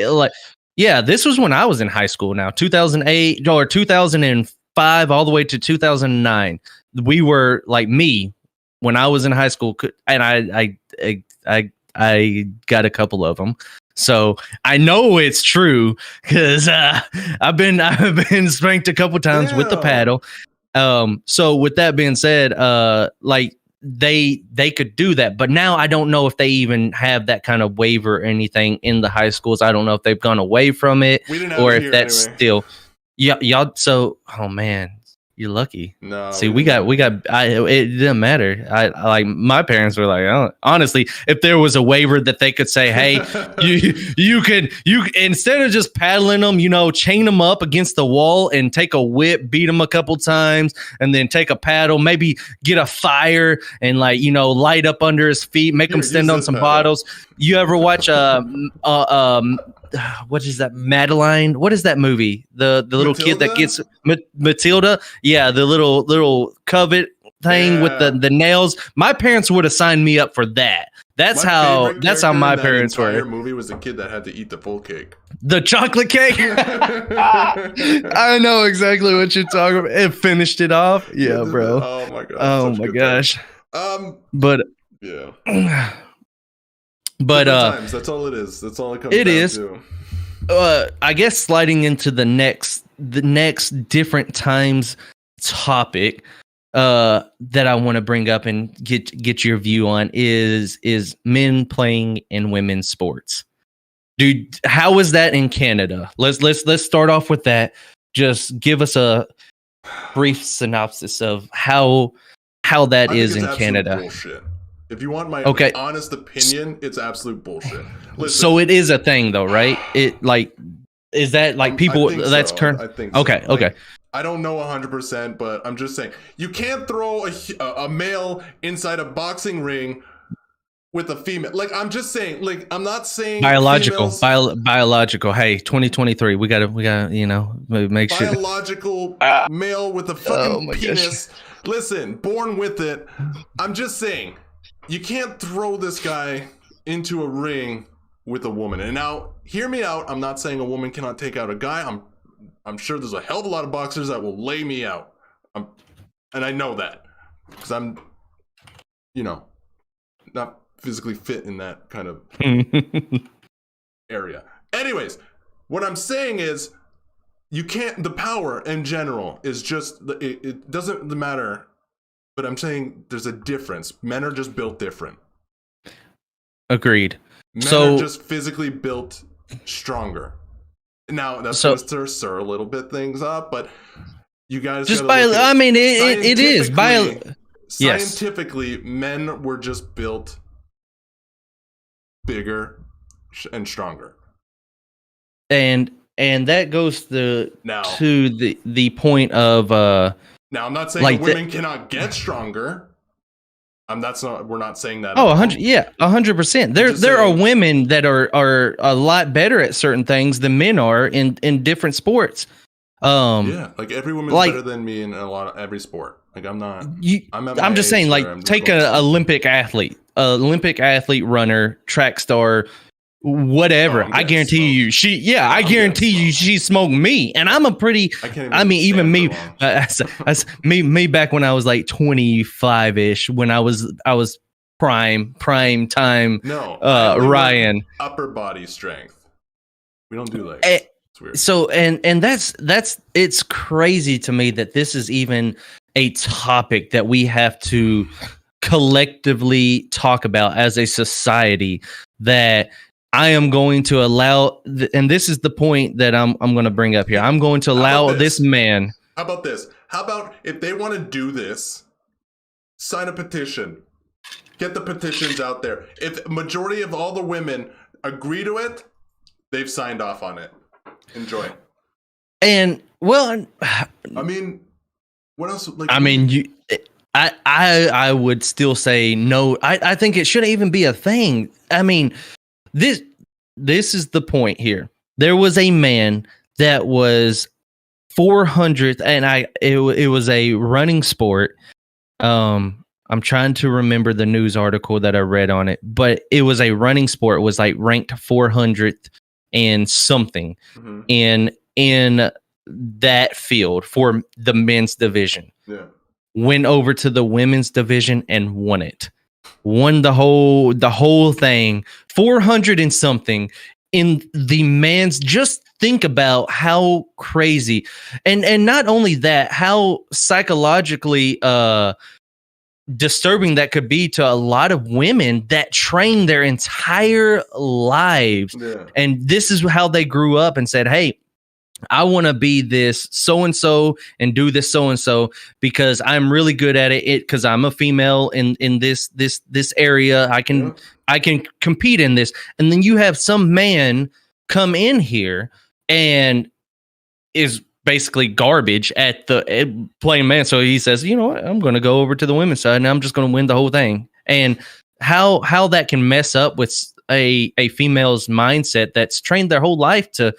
yeah, this was when I was in high school. Now, 2008 or 2005, all the way to 2009, we were like me when I was in high school, and I got a couple of them. So I know it's true because I've been spanked a couple times with the paddle. So with that being said, like they could do that, but now I don't know if they even have that kind of waiver or anything in the high schools. I don't know if they've gone away from it or if that's anyway. Still, y'all. So, oh man. You're lucky. No. See, we got. It didn't matter. I like my parents were like, oh, honestly, if there was a waiver that they could say, hey, you instead of just paddling them, chain them up against the wall and take a whip, beat them a couple times, and then take a paddle, maybe get a fire and light up under his feet, make him stand on some bottles. You ever watch what is that, Madeline? What is that movie? The little Matilda? Kid that gets Matilda. Yeah, the little covet thing with the nails. My parents would have signed me up for that. That's how my parents were. The movie was the kid that had to eat the full cake. The chocolate cake. I know exactly what you're talking about. It finished it off. Yeah, bro. Oh my god. Oh my gosh. But yeah. But times, that's all it is. That's all it comes down to. I guess sliding into the next different times topic that I want to bring up and get your view on is men playing in women's sports. Dude, how is that in Canada? Let's start off with that. Just give us a brief synopsis of how that is in Canada. Bullshit. If you want my honest opinion, it's absolute bullshit. Listen, so it is a thing, though, right? It is that people? That's current. I think so. Okay. I don't know 100%, but I'm just saying you can't throw a male inside a boxing ring with a female. Like, I'm just saying. Like, I'm not saying biological. Hey, 2023. We gotta make sure biological male with a fucking penis. Gosh. Listen, born with it. I'm just saying. You can't throw this guy into a ring with a woman. And now, hear me out. I'm not saying a woman cannot take out a guy. I'm sure there's a hell of a lot of boxers that will lay me out. And I know that. Because I'm, not physically fit in that kind of area. Anyways, what I'm saying is, you can't, the power in general is just, it doesn't matter. But I'm saying there's a difference. Men are just built different. Agreed. Men are just physically built stronger. Now, that's just to stir a little bit things up, but you guys just it is. Scientifically, men were just built bigger and stronger. And that goes to the point of... Now, I'm not saying women cannot get stronger. We're not saying that. Oh, 100%. There are women that are a lot better at certain things than men are in different sports. Like every woman's better than me in every sport. Like I'm not. I'm just saying, take an Olympic athlete. Olympic athlete, runner, track star, whatever. I guarantee you, I guarantee you, she smoked me, and I'm a pretty. I mean, even me, me back when I was like 25 ish, when I was prime time. No, Ryan, upper body strength. We don't do legs. It's weird. So and that's it's crazy to me that this is even a topic that we have to collectively talk about as a society, that I am going to allow, and this is the point that I'm going to bring up here. I'm going to allow this man. How about this? How about if they want to do this, sign a petition. Get the petitions out there. If majority of all the women agree to it, they've signed off on it. Enjoy. And well, I mean, what else? Like, I mean, I would still say no. I think it shouldn't even be a thing. I mean, this is the point here. There was a man that was 400th, and it was a running sport. I'm trying to remember the news article that I read on it, but it was a running sport. It was like ranked 400th and something in that field for the men's division. Yeah. Went over to the women's division and won it. Won the whole thing. 400 and something in the man's. Just think about how crazy, and not only that, how psychologically disturbing that could be to a lot of women that train their entire lives. Yeah. And this is how they grew up and said, hey, I want to be this so-and-so and do this so-and-so because I'm really good at it because I'm a female in this area. I can compete in this. And then you have some man come in here and is basically garbage at playing man. So he says, you know what, I'm going to go over to the women's side and I'm just going to win the whole thing. And how that can mess up with a female's mindset that's trained their whole life to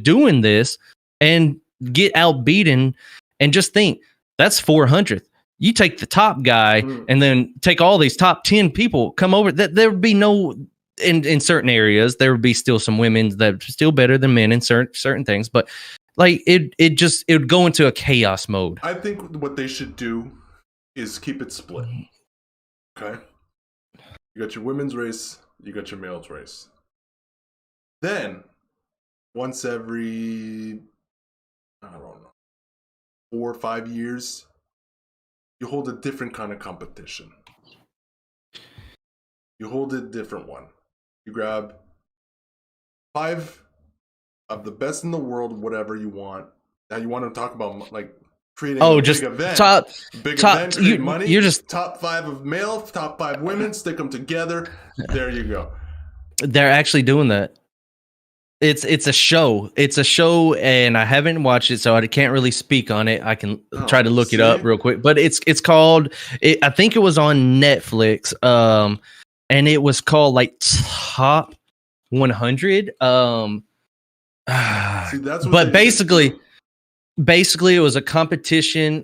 doing this and get outbeaten. And just think, that's 400th. You take the top guy and then take all these top 10 people come over, that there would be no, in certain areas, there would be still some women that are still better than men in certain things, but like it would go into a chaos mode. I think what they should do is keep it split. Okay? You got your women's race, you got your male's race. Then, once every, I don't know, 4 or 5 years, you hold a different kind of competition. You hold a different one. You grab 5 of the best in the world, whatever you want. Now you want to talk about like creating a big event. Big event, create money. You're just top 5 of male, top 5 women, stick them together. There you go. They're actually doing that. It's a show. It's a show, and I haven't watched it, so I can't really speak on it. I can try to look it up real quick. But it's called. I think it was on Netflix. And it was called like Top 100. See, that's what but basically it was a competition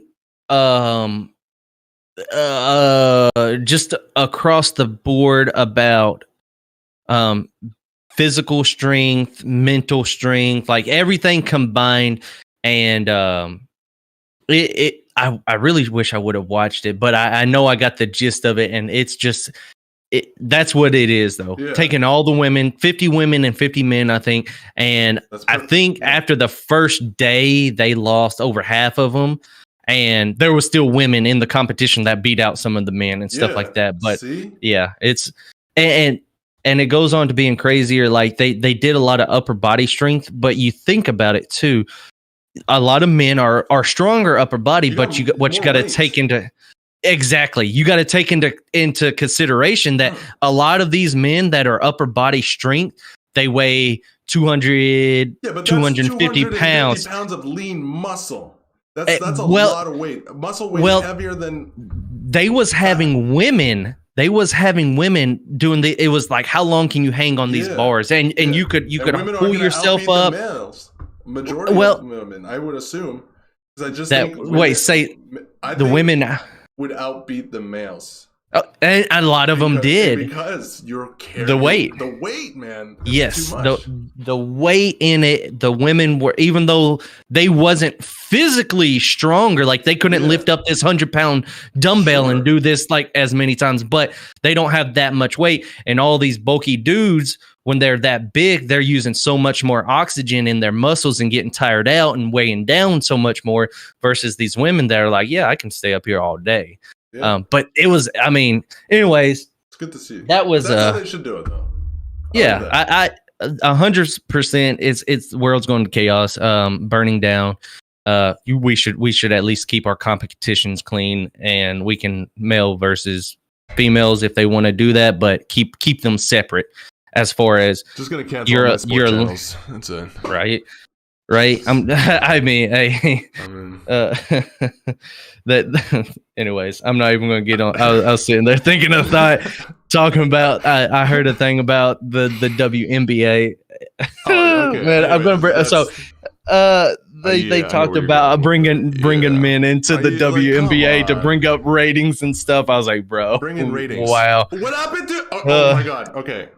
just across the board about physical strength, mental strength, like everything combined. And I really wish I would have watched it, but I know I got the gist of it, and it's just that's what it is, though. Yeah. Taking all the women, 50 women and 50 men, I think. And I think after the first day, they lost over half of them. And there was still women in the competition that beat out some of the men and stuff like that. But yeah, it's and it goes on to being crazier. Like they did a lot of upper body strength, but you think about it too. A lot of men are stronger upper body, but you got to take into. Exactly. You got to take into consideration that a lot of these men that are upper body strength, they weigh 200, 250 pounds. Pounds of lean muscle. That's a lot of weight. Muscle weight heavier than. They was having women doing it was like, how long can you hang on these bars? And you could pull yourself up. Majority of women, I would assume. I just think women would outbeat the males. And a lot of them did. Because you're carrying The weight, man. It's yes, too much. the weight in it. The women were, even though they wasn't physically stronger, like they couldn't lift up this 100-pound dumbbell and do this like as many times, but they don't have that much weight. And all these bulky dudes, when they're that big, they're using so much more oxygen in their muscles and getting tired out and weighing down so much more versus these women that are like, yeah, I can stay up here all day. Yeah. But it was, I mean, anyways, it's good to see. That was that's how they should do it, though. Yeah, I 100%. It's the world's going to chaos, burning down. We should at least keep our competitions clean, and we can male versus females if they want to do that, but keep them separate. As far as just gonna cancel your channels. That's it, right? I mean, that. Anyways, I'm not even gonna get on. I was sitting there thinking of talking about. I heard a thing about the WNBA. Oh, okay. Man, I'm gonna bring so. They talked about bringing men into the WNBA to bring up ratings and stuff. I was like, bro, bringing ratings. Wow. What happened to? Oh my god. Okay.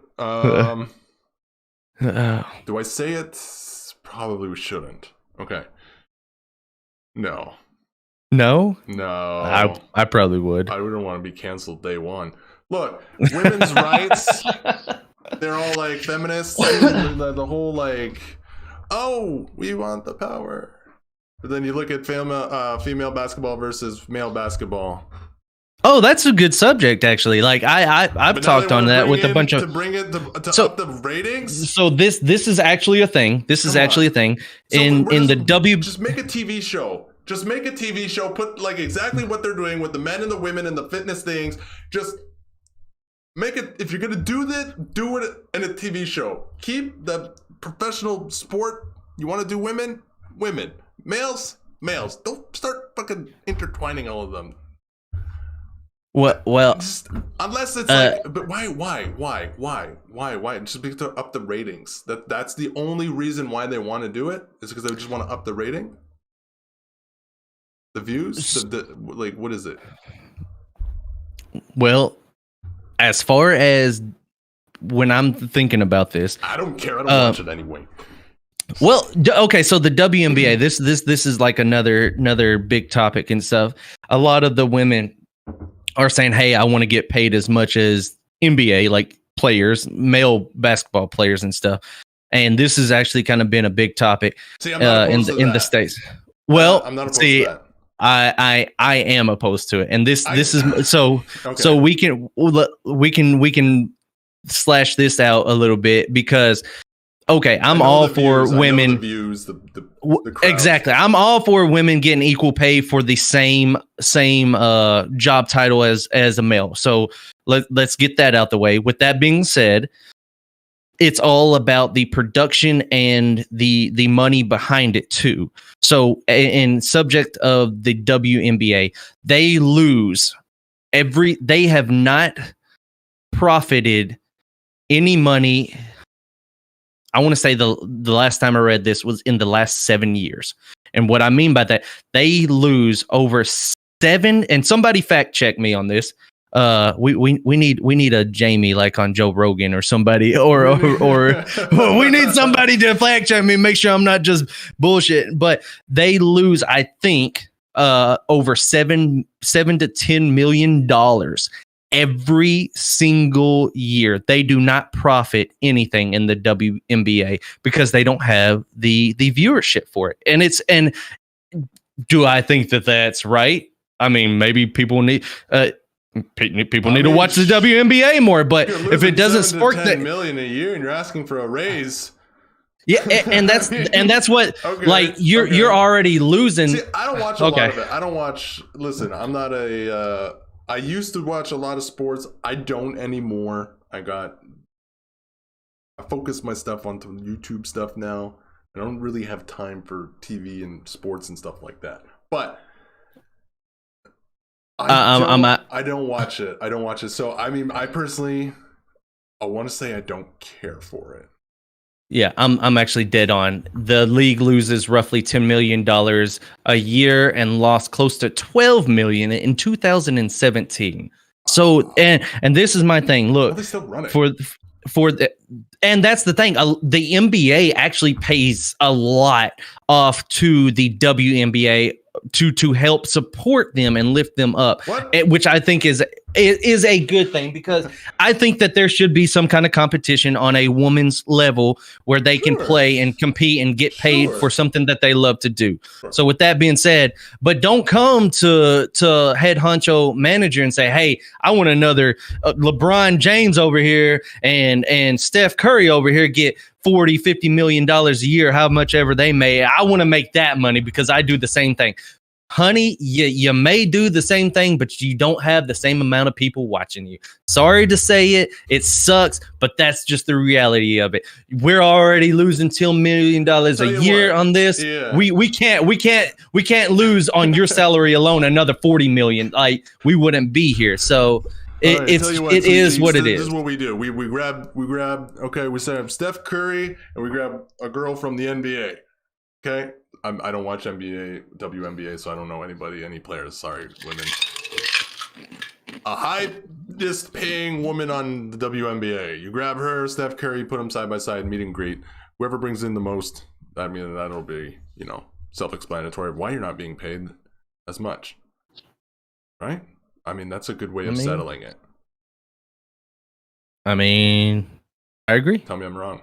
Do I say it? Probably we shouldn't. Okay. No. I probably would. I wouldn't want to be canceled day one. Look, women's rights. They're all like feminists. The whole like, oh, we want the power. But then you look at female basketball versus male basketball. Oh, that's a good subject, actually. Like I've talked on that with a bunch of to bring it to up the ratings. So this is actually a thing. This is actually a thing in the W. Just make a TV show. Just make a TV show. Put like exactly what they're doing with the men and the women and the fitness things. Just make it. If you're gonna do that, do it in a TV show. Keep the professional sport. You want to do women, males. Don't start fucking intertwining all of them. What? Well, unless it's like, but why? Just because to up the ratings. That's the only reason why they want to do it, is because they just want to up the rating, the views. Like, what is it? Well, as far as when I'm thinking about this, I don't care. I don't watch it anyway. Well, okay, so the WNBA, this is like another big topic and stuff. A lot of the women are saying, hey, I want to get paid as much as NBA, like players, male basketball players and stuff. And this has actually kind of been a big topic in the States. Well, I'm not opposed to that. I am opposed to it. And this is so okay. So we can slash this out a little bit, because okay, I'm all for women. The views, the exactly. I'm all for women getting equal pay for the same job title as a male. So let's get that out the way. With that being said, it's all about the production and the money behind it too. So in subject of the WNBA, they lose they have not profited any money. I want to say the last time I read this was in the last 7 years. And what I mean by that, they lose over 7, and somebody fact check me on this. We need a Jamie like on Joe Rogan or somebody, or we need somebody to fact check me, make sure I'm not just bullshit. But they lose, I think, over $7 to $10 million every single year. They do not profit anything in the WNBA because they don't have the viewership for it. And do I think that that's right? I mean, maybe people need people need to watch the WNBA more, but if it doesn't spark that $10 million a year and you're asking for a raise. Yeah, and that's what okay, like you're already losing. See, I don't watch a lot of it. I don't watch. Listen, I'm not a. I used to watch a lot of sports. I don't anymore. I focus my stuff onto YouTube stuff now. I don't really have time for TV and sports and stuff like that. But I don't watch it. I don't watch it. So I mean, I personally, I want to say I don't care for it. Yeah, I'm actually dead on. The league loses roughly $10 million a year and lost close to $12 million in 2017. So and this is my thing. Look, they still run it. for the, and that's the thing. The NBA actually pays a lot off to the WNBA to help support them and lift them up, which I think is a good thing, because I think that there should be some kind of competition on a woman's level where they can play and compete and get paid for something that they love to do. So with that being said, but don't come to head honcho manager and say, hey, I want another LeBron James over here and Steph Curry over here get $40-50 million a year, how much ever they may. I want to make that money because I do the same thing. Honey, you may do the same thing, but you don't have the same amount of people watching you. Sorry to say it. It sucks, but that's just the reality of it. We're already losing $10 million a year on this. Yeah. We can't lose on your salary alone another $40 million. Like, we wouldn't be here. So it is what it is. This is what we do. We grab. Okay, we set up Steph Curry and we grab a girl from the NBA. Okay, I don't watch WNBA, so I don't know any players. Sorry, women. A highest paying woman on the WNBA. You grab her, Steph Curry, put them side by side, meet and greet. Whoever brings in the most, I mean, that'll be, self-explanatory of why you're not being paid as much, right? I mean, that's a good way of settling it. I mean, I agree. Tell me I'm wrong.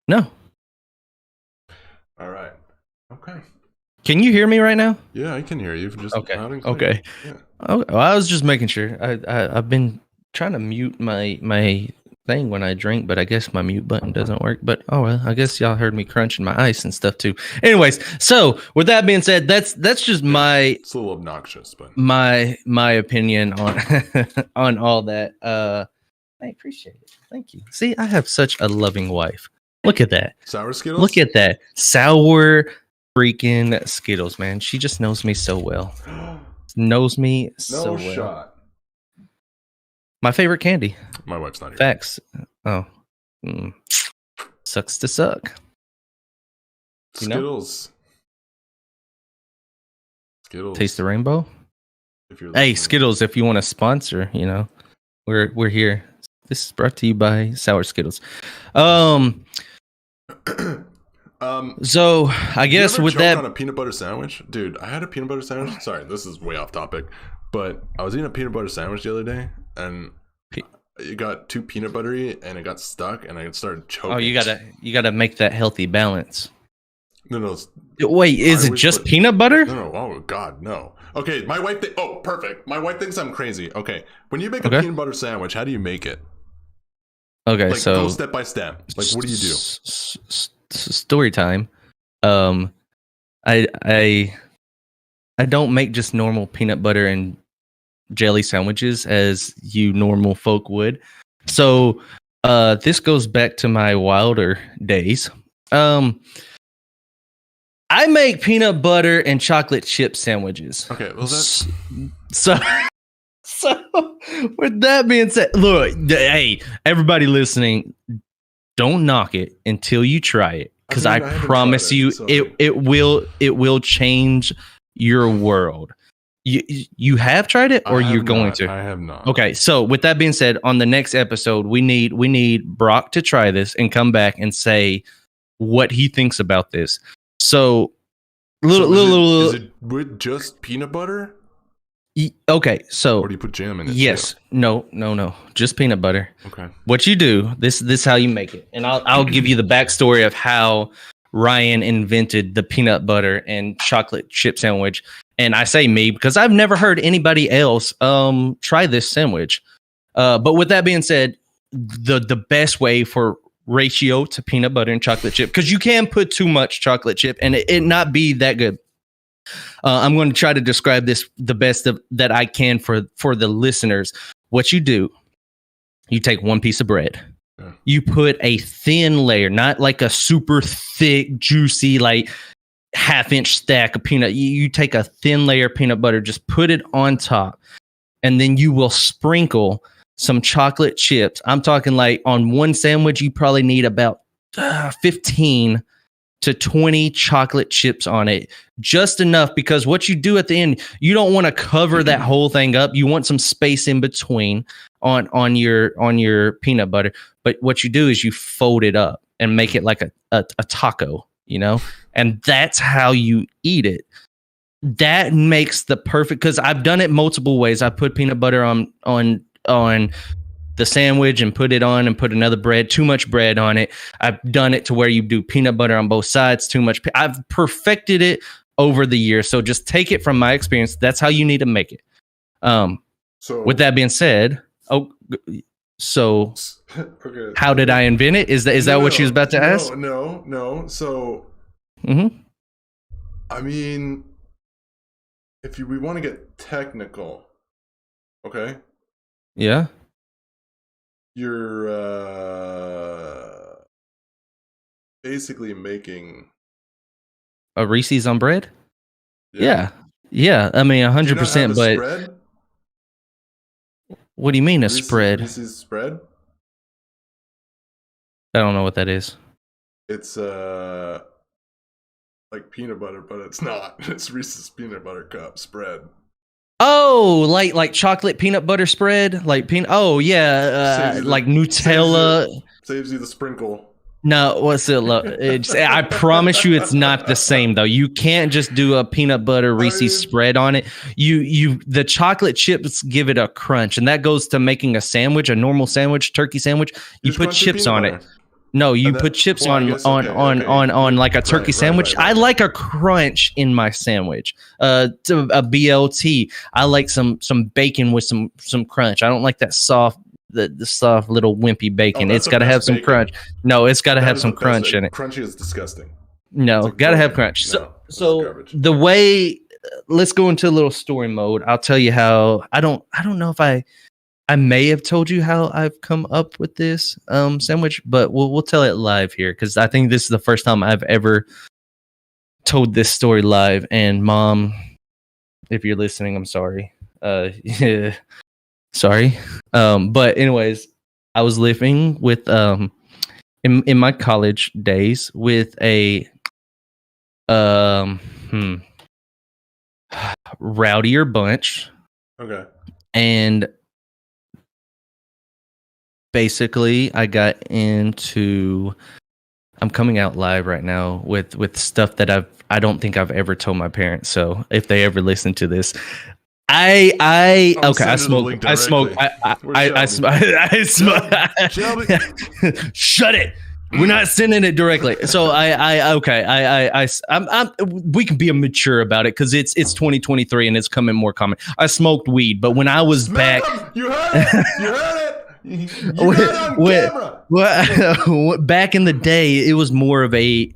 No. All right. Okay. Can you hear me right now? Yeah, I can hear you. Just okay. Okay. Yeah. Oh, well, I was just making sure. I've been trying to mute my thing when I drink, but I guess my mute button doesn't work. But oh well, I guess y'all heard me crunching my ice and stuff too. Anyways, so with that being said, that's just my. It's a little obnoxious, but my opinion on on all that. I appreciate it. Thank you. See, I have such a loving wife. Look at that. Sour Skittles? Look at that. Sour freaking Skittles, man. She just knows me so well. Knows me so well. No shot. My favorite candy. My wife's not here. Facts. Oh. Sucks to suck. Skittles. Skittles. Taste the rainbow? Hey, Skittles, if you want to sponsor, we're here. This is brought to you by Sour Skittles. So I guess with that, on a peanut butter sandwich, dude, I had a peanut butter sandwich. Sorry, this is way off topic, but I was eating a peanut butter sandwich the other day, and it got too peanut buttery, and it got stuck, and I started choking. Oh, you gotta make that healthy balance. No. Wait, is it just peanut butter? No. Oh God, no. Okay, my wife. Perfect. My wife thinks I'm crazy. Okay, when you make a peanut butter sandwich, how do you make it? Okay, so go step by step. Like, what do you do? Story time. I don't make just normal peanut butter and jelly sandwiches as you normal folk would. So this goes back to my wilder days. I make peanut butter and chocolate chip sandwiches. Okay, well that's So with that being said, look, hey, everybody listening, don't knock it until you try it, because I promise you, it will change your world. You have tried it, or you're going to? I have not. Okay, so with that being said, on the next episode, we need Brock to try this and come back and say what he thinks about this. So, is it with just peanut butter? Okay, so or do you put jam in it? Yes, too? No, just peanut butter. Okay. What you do, this is how you make it, and I'll give you the backstory of how Ryan invented the peanut butter and chocolate chip sandwich. And I say me because I've never heard anybody else try this sandwich. But with that being said, the best way for ratio to peanut butter and chocolate chip, because you can put too much chocolate chip and it not be that good. I'm going to try to describe this the best that I can for the listeners. What you do, you take one piece of bread. Yeah. You put a thin layer, not like a super thick, juicy, like half-inch stack of peanut. You take a thin layer of peanut butter, just put it on top, and then you will sprinkle some chocolate chips. I'm talking like on one sandwich, you probably need about 15 to 20 chocolate chips on it, just enough, because what you do at the end, you don't want to cover that whole thing up. You want some space in between on your peanut butter. But what you do is you fold it up and make it like a taco, and that's how you eat it. That makes the perfect, because I've done it multiple ways. I put peanut butter on the sandwich and put it on and put too much bread on it. I've done it to where you do peanut butter on both sides, too much. I've perfected it over the years. So just take it from my experience. That's how you need to make it. So with that being said, so okay. How did I invent it? Is that what you was about to ask? No. So, I mean, if we want to get technical, okay? Yeah. You're basically making a Reese's on bread. Yeah. I mean, 100%. But spread? What do you mean a spread? Reese's spread. I don't know what that is. It's like peanut butter, but it's not. It's Reese's peanut butter cup spread. Oh, like chocolate peanut butter spread, like peanut. Oh yeah, like Nutella. Saves you the sprinkle. No, what's it? I promise you, it's not the same though. You can't just do a peanut butter Reese's spread on it. The chocolate chips give it a crunch, and that goes to making a sandwich, a normal sandwich, turkey sandwich. You put chips on it. No, you put chips on like a turkey sandwich. Right. I like a crunch in my sandwich. A BLT. I like some bacon with some crunch. I don't like that soft, the soft little wimpy bacon. It's got to have some crunch. No, it's got to have some crunch in it. Crunchy is disgusting. No, got to have crunch. So the way, let's go into a little story mode. I'll tell you how. I don't know if I may have told you how I've come up with this sandwich, but we'll tell it live here, because I think this is the first time I've ever told this story live. And Mom, if you're listening, I'm sorry. Yeah, sorry. But anyways, I was living with in my college days with a rowdier bunch. Okay. And basically, I got into. I'm coming out live right now with stuff that I don't think I've ever told my parents. So if they ever listen to this, I smoke. Shut it. We're not sending it directly. So we can be mature about it, because it's 2023 and it's coming more common. I smoked weed, but when I was back, you heard it. You heard it. Back in the day, it was more of a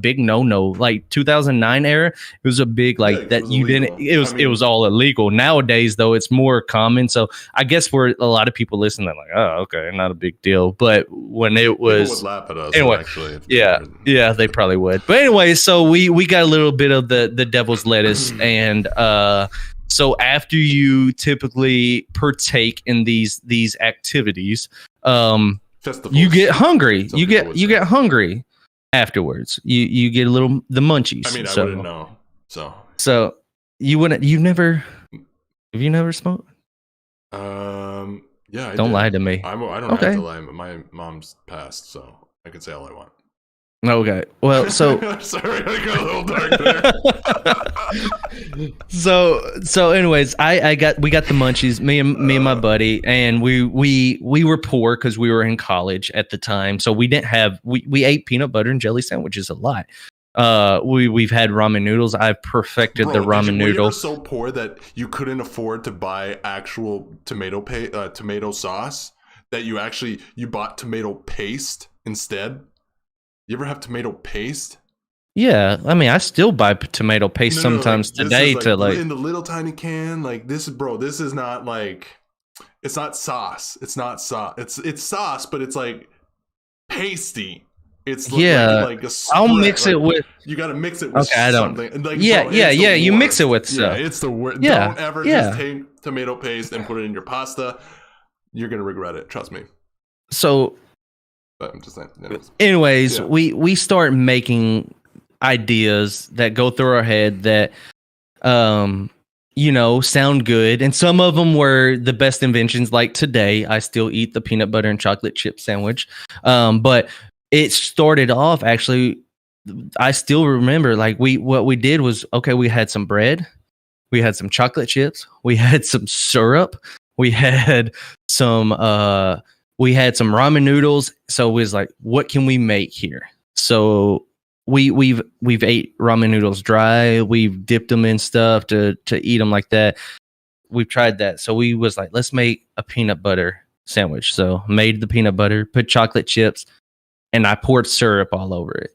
big no. Like 2009 era, it was a big that you illegal. It was all illegal. Nowadays though, it's more common. So I guess for a lot of people listening, they're like, oh, okay, not a big deal. But when it was, people would laugh at us. Anyway, actually, yeah, they probably would. But anyway, so we got a little bit of the devil's lettuce, and so after you typically partake in these activities, you get hungry. You get hungry afterwards. You get a little the munchies. I mean, I wouldn't know. So you wouldn't. Have you never smoked? Yeah. Don't lie to me. I don't have to lie. My mom's passed, so I can say all I want. Okay. Well, so sorry, I got a little dark there. So anyways, we got the munchies, me and my buddy, and we were poor because we were in college at the time. So we didn't have we ate peanut butter and jelly sandwiches a lot. We've had ramen noodles. I've perfected the ramen noodle. You were so poor that you couldn't afford to buy actual tomato sauce, that you bought tomato paste instead. You ever have tomato paste? Yeah, I mean, I still buy tomato paste sometimes today in the little tiny can. Like this is not like, it's not sauce. It's not sauce. It's sauce, but it's like pasty. It's like a spread. I'll mix it with. You got to mix it with something. Like, you mix it with stuff. Yeah, it's the word. Yeah, don't ever just take tomato paste and put it in your pasta. You're gonna regret it. Trust me. So But I'm just saying. Anyways, we start making ideas that go through our head that sound good, and some of them were the best inventions. Like today I still eat the peanut butter and chocolate chip sandwich, but it started off, actually, I still remember, like, what we did was, okay, we had some bread, we had some chocolate chips, we had some syrup, we had some ramen noodles. So it was like, what can we make here? So we've ate ramen noodles dry. We've dipped them in stuff to eat them like that. We've tried that. So we was like, let's make a peanut butter sandwich. So made the peanut butter, put chocolate chips, and I poured syrup all over it.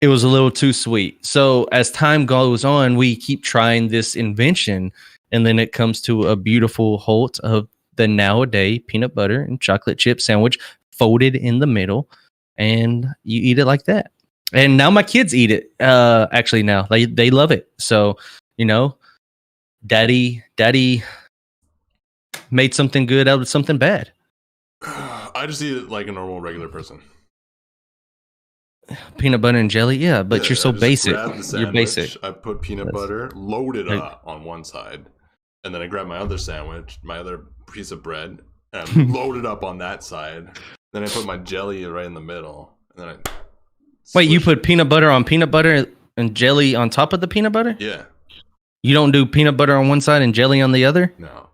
It was a little too sweet. So as time goes on, we keep trying this invention, and then it comes to a beautiful halt of the nowadays peanut butter and chocolate chip sandwich folded in the middle, and you eat it like that. And now my kids eat it. Actually, now they love it. So, daddy made something good out of something bad. I just eat it like a normal, regular person. Peanut butter and jelly, yeah, but you're so basic. You're basic. I put peanut butter loaded up on one side, and then I grab my other sandwich, my other piece of bread, and load it up on that side. Then I put my jelly right in the middle, and then I. Wait, you put peanut butter on peanut butter and jelly on top of the peanut butter? Yeah. You don't do peanut butter on one side and jelly on the other? No.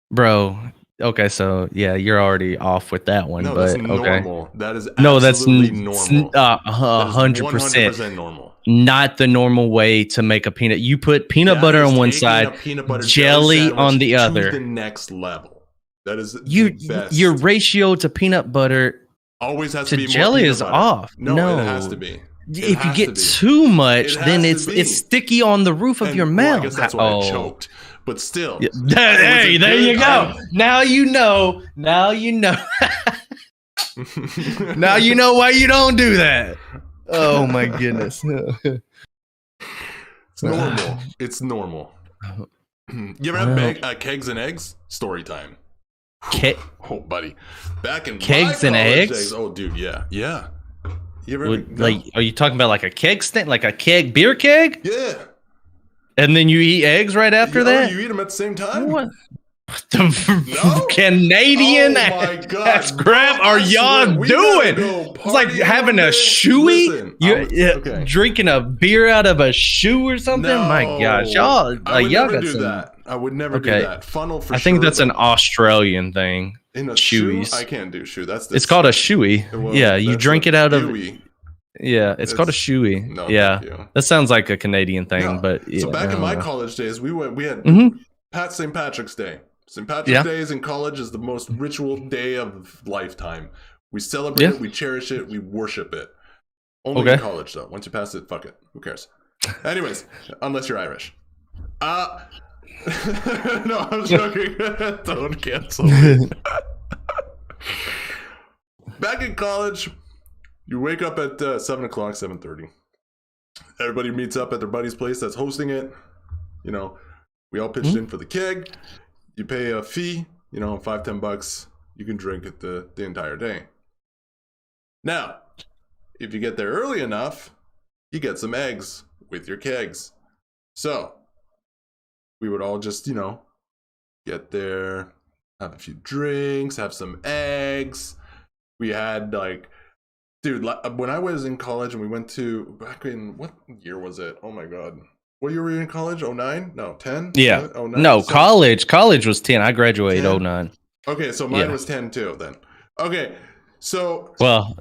Bro, okay, so yeah, you're already off with that one. No, but that's normal. Okay. That is absolutely normal. 100%. Normal. Not the normal way to make a peanut. You put peanut butter on one side, jelly on the other. The next level. That is best. Your ratio to peanut butter always has to be jelly more is off. No, it has to be. If you get too much, then it's sticky on the roof of your mouth. I guess that's why I choked. But still. Yeah. Hey, there you go. Now you know. Now you know. Now you know why you don't do that. Oh my goodness. It's normal. It's normal. You ever have kegs and eggs? Story time. Oh, buddy. Back in kegs and eggs? Days, oh, dude, yeah. Yeah. You ever, are you talking about like a keg stand? Like a beer keg? Yeah. And then you eat eggs right after that? You eat them at the same time? What? The Canadian ass crap are y'all doing? It's like having a shoey. Drinking a beer out of a shoe or something. No, my gosh, y'all got do that. I would never do that. Funnel for sure. I think that's an Australian thing. In a shoeys. Shoe? I can't do shoe. It's called a shoey. Yeah, you drink it out of. Yeah, it's called a shoey. No, yeah, that sounds like a Canadian thing, no. But yeah, so back in my college days, we had St. Patrick's Day. St. Patrick's Day in college is the most ritual day of lifetime. We celebrate it, we cherish it, we worship it. Only in college, though. Once you pass it, fuck it. Who cares? Anyways, unless you're Irish. No, I'm joking. Don't cancel me. Back in college, you wake up at 7 o'clock, 7:30. Everybody meets up at their buddy's place that's hosting it. We all pitched in for the keg. You pay a fee, $5-10. You can drink it the entire day. Now, if you get there early enough, you get some eggs with your kegs. So, we would all just, get there, have a few drinks, have some eggs. We had when I was in college and we went to, back in, what year was it? Oh my God. What year were you in college? 09? No, 10? Yeah. 09? No, college was 10. I graduated 09. Okay, so mine was 10 too then. Okay, so. Well,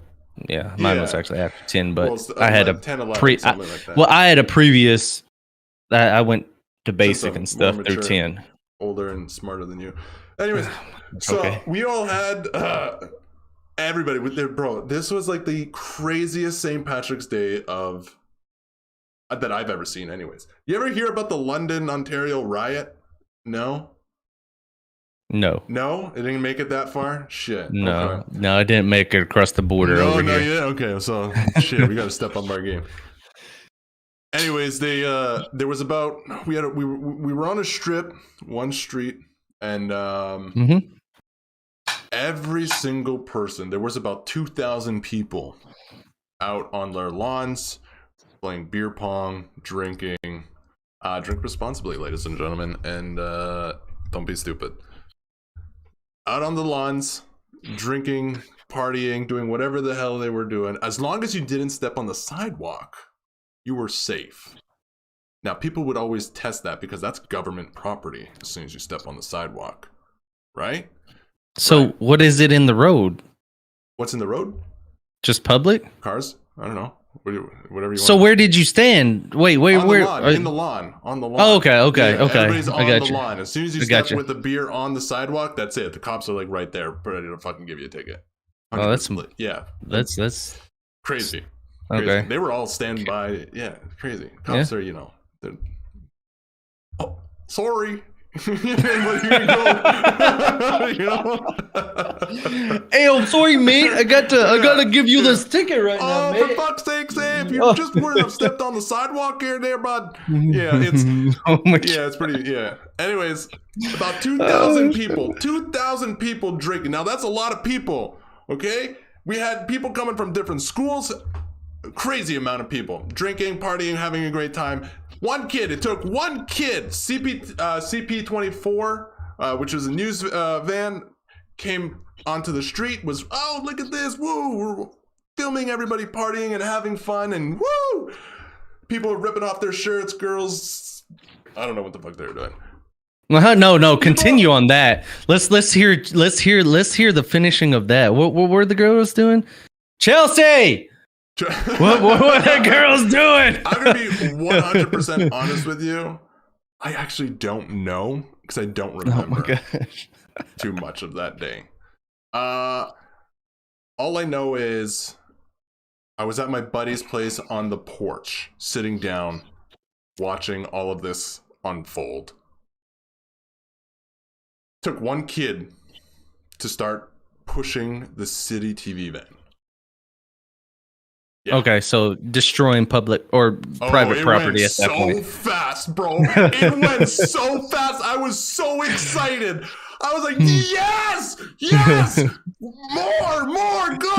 yeah, mine was actually after 10, but I had a 10, 11, something like that. Well, I had a previous, I went to basic and stuff through 10. Older and smarter than you. Anyways, so we all had everybody with their this was like the craziest St. Patrick's Day that I've ever seen. Anyways, you ever hear about the London, Ontario riot? No, it didn't make it that far. Shit. No, I didn't make it across the border over here. Yeah, okay. So shit, we got to step up our game. Anyways, there was about we were on a strip, one street, and every single person, there was about 2,000 people out on their lawns playing beer pong, drinking. Drink responsibly, ladies and gentlemen, and don't be stupid. Out on the lawns, drinking, partying, doing whatever the hell they were doing. As long as you didn't step on the sidewalk, you were safe. Now, people would always test that because that's government property as soon as you step on the sidewalk, right? So what is it in the road? What's in the road? Just public? Cars? I don't know. Whatever you want. So where did you stand? Wait, where? In the lawn. On the lawn. Oh, okay. Yeah, everybody's on the you. lawn. As soon as you step with the beer on the sidewalk, that's it. The cops are like right there, ready to fucking give you a ticket. 100%. Oh, that's that's crazy. Okay. Crazy. They were all standby. Yeah, crazy. Cops are, they're... Oh, sorry. Hey, I'm sorry, mate. I gotta give you this ticket right now, mate. Oh, for fuck's sake, say if you just wouldn't have stepped on the sidewalk here, there, bud. Yeah, it's it's pretty. Yeah. Anyways, about 2,000 people. 2,000 people drinking. Now that's a lot of people. Okay, we had people coming from different schools. Crazy amount of people drinking, partying, having a great time. One kid, it took one kid, CP24, which was a news van, came onto the street, was, oh, look at this, woo, we're filming everybody partying and having fun, and woo! People were ripping off their shirts, girls, I don't know what the fuck they were doing. No, continue on that. Let's hear the finishing of that. What were the girls doing? Chelsea! what are the girls doing? I'm gonna be 100% honest with you. I actually don't know because I don't remember too much of that day. All I know is I was at my buddy's place on the porch, sitting down, watching all of this unfold. Took one kid to start pushing the city TV van. Yeah. Okay, so destroying public or private property at that point. So fast, bro. It went so fast. I was so excited. I was like, yes, more, go.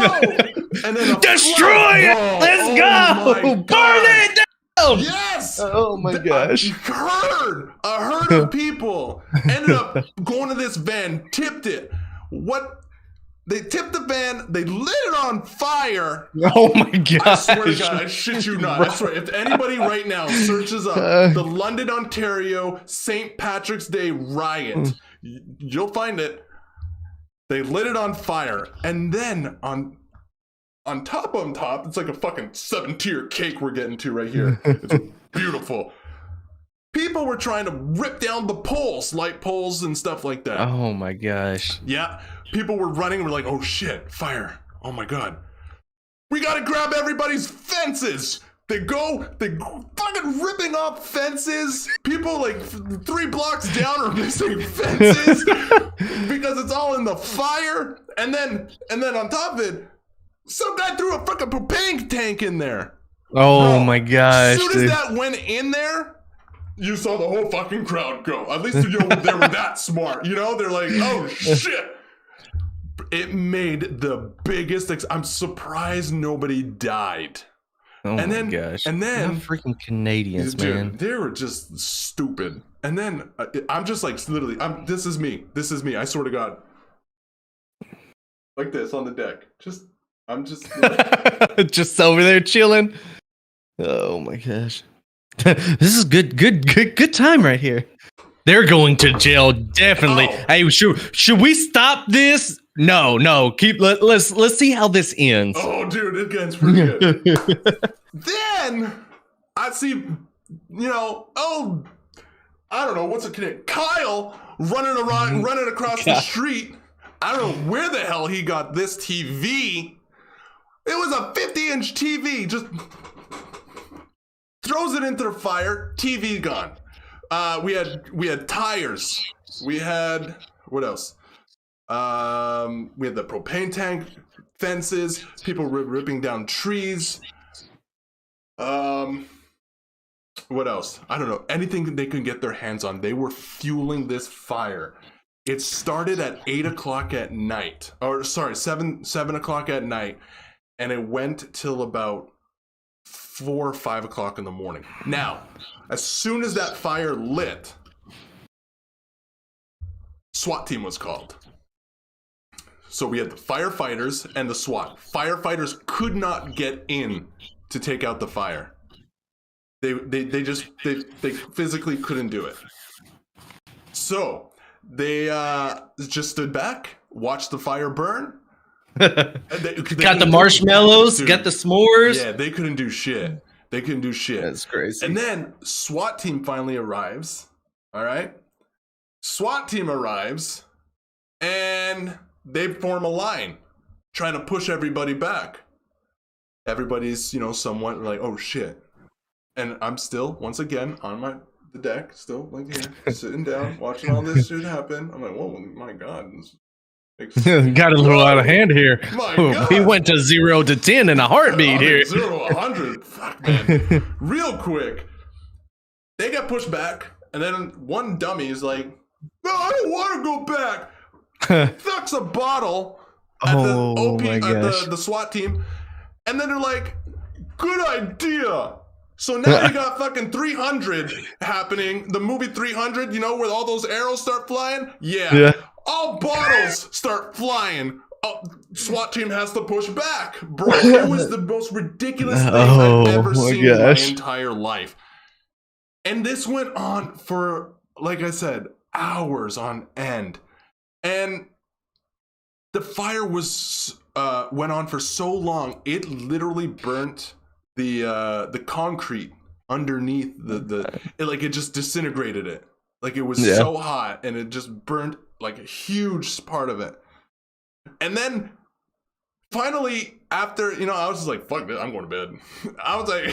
And then destroy it. Let's go. Burn it down. Yes. Oh my gosh. A herd of people ended up going to this van, tipped it. They tipped the van, they lit it on fire. Oh my god. I swear to God, I shit you not. I swear, if anybody right now searches up the London, Ontario St. Patrick's Day riot, you'll find it. They lit it on fire. And then on top, it's like a fucking 7-tier cake we're getting to right here. It's beautiful. People were trying to rip down the poles, light poles and stuff like that. Oh my gosh. Yeah. People were running. We're like, oh shit, fire. Oh my God. We got to grab everybody's fences. They fucking ripping off fences. People like 3 blocks down are missing fences because it's all in the fire. And then on top of it, some guy threw a fucking propane tank in there. Oh my gosh. As soon as that went in there, you saw the whole fucking crowd go. At least they were that smart. They're like, oh shit. It made the biggest. I'm surprised nobody died. Oh my gosh! And then freaking Canadians, dude, man, they were just stupid. And then I'm just like literally, this is me. I swear to God, like this on the deck. I'm just just over there chilling. Oh my gosh, this is good time right here. They're going to jail, definitely. Oh. Hey, should we stop this? No. Let's see how this ends. Oh, dude, it gets pretty good. Then I see, I don't know what's Kyle running across the street. I don't know where the hell he got this TV. It was a 50-inch TV. Just throws it into the fire. TV gone. We had tires. We had what else? We had the propane tank, fences, people ripping down trees. What else? I don't know. Anything that they could get their hands on. They were fueling this fire. It started at 8 o'clock at night, or sorry, 7 o'clock at night, and it went till about 4 or 5 o'clock in the morning. Now, as soon as that fire lit, SWAT team was called. So we had the firefighters and the SWAT. Firefighters could not get in to take out the fire. They physically couldn't do it. So they just stood back, watched the fire burn. Got the marshmallows, got the s'mores. Yeah, they couldn't do shit. That's crazy. And then SWAT team finally arrives. All right. SWAT team arrives and they form a line trying to push everybody back. Everybody's, somewhat like, oh shit. And I'm still, once again, on the deck, still like here, sitting down, watching all this shit happen. I'm like, whoa, my God. Got a little out of hand here. We went to 0 to 10 in a heartbeat here. 0 to 100. Fuck, man. Real quick. They got pushed back, and then one dummy is like, no, I don't want to go back. Thucks a bottle at the SWAT team, and then they're like, good idea. So now you got fucking 300 happening. The movie 300, where all those arrows start flying? Yeah. All bottles start flying. SWAT team has to push back. Bro, it was the most ridiculous thing I've ever seen in my entire life. And this went on for, like I said, hours on end. And the fire went on for so long, it literally burnt the concrete underneath it just disintegrated it. Like it was so hot, and it just burnt like a huge part of it. And then finally, after, I was just like, fuck this, I'm going to bed. I was like,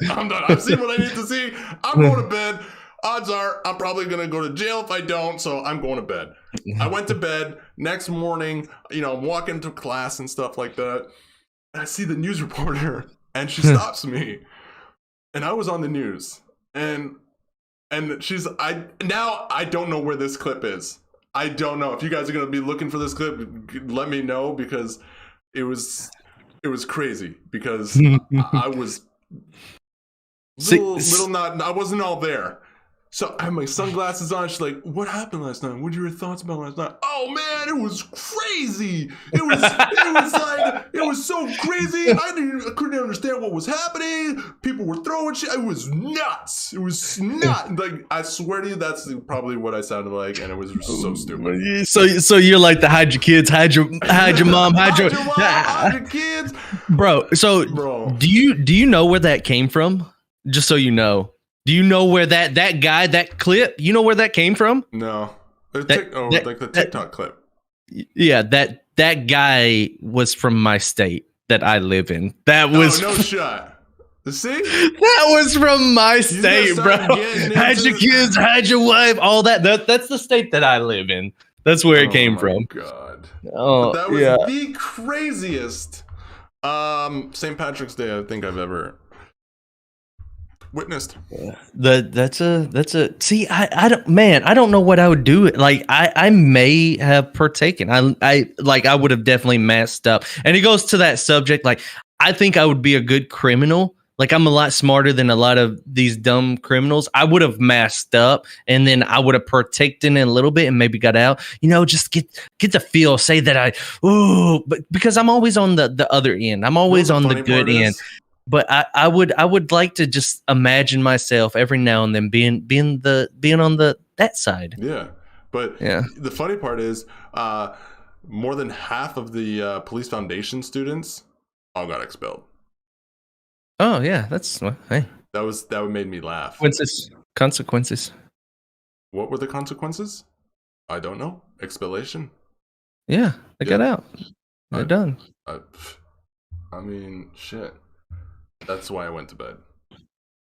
I'm done. I've seen what I need to see. I'm going to bed. Odds are I'm probably going to go to jail if I don't, so I'm going to bed. I went to bed. Next morning, I'm walking to class and stuff like that. And I see the news reporter, and she stops me. And I was on the news. And I don't know where this clip is. I don't know. If you guys are going to be looking for this clip, let me know, because it was crazy, because I was I wasn't all there. So I have my sunglasses on. She's like, what happened last night? What were your thoughts about last night? Oh man, it was crazy. It was so crazy. I couldn't understand what was happening. People were throwing shit. It was nuts. It was nuts. Like, I swear to you, that's probably what I sounded like, and it was so stupid. So you're like the hide your kids, hide your mom, hide your kids. Bro, do you know where that came from? Just so you know. Do you know where that guy, that clip, you know where that came from? No. Like the TikTok clip. Yeah, that guy was from my state that I live in. That was no shot. See? That was from my state, bro. Had your kids, had your wife, all that. That's the state that I live in. That's where it came from. God. Oh, but that was the craziest St. Patrick's Day I think I've ever witnessed. That's a see, I don't know what I would do. Like I may have partaken. I would have definitely messed up. And it goes to that subject. Like, I think I would be a good criminal. Like, I'm a lot smarter than a lot of these dumb criminals. I would have masked up, and then I would have partaken in a little bit and maybe got out. Just get the feel, say that but because I'm always on the other end. I'm always on the good end. But I would like to just imagine myself every now and then being on that side. Yeah, but the funny part is, more than half of the Police Foundation students all got expelled. Oh yeah, hey. That made me laugh. Consequences. What were the consequences? I don't know. Expellation. Yeah, they got out. They're done. I mean, shit. That's why I went to bed.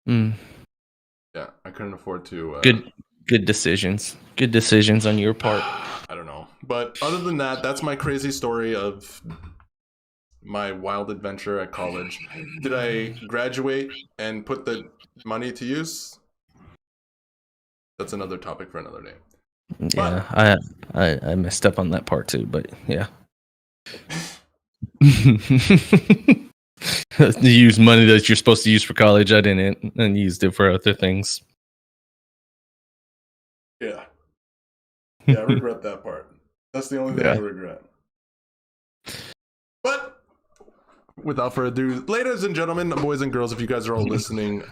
Yeah, I couldn't afford to. Good decisions. Good decisions on your part. I don't know, but other than that, that's my crazy story of my wild adventure at college. Did I graduate and put the money to use? That's another topic for another day. Yeah, I messed up on that part too, but yeah. You use money that you're supposed to use for college. I didn't, and used it for other things. Yeah. Yeah, I regret that part. That's the only thing I regret. But without further ado, ladies and gentlemen, boys and girls, if you guys are all listening,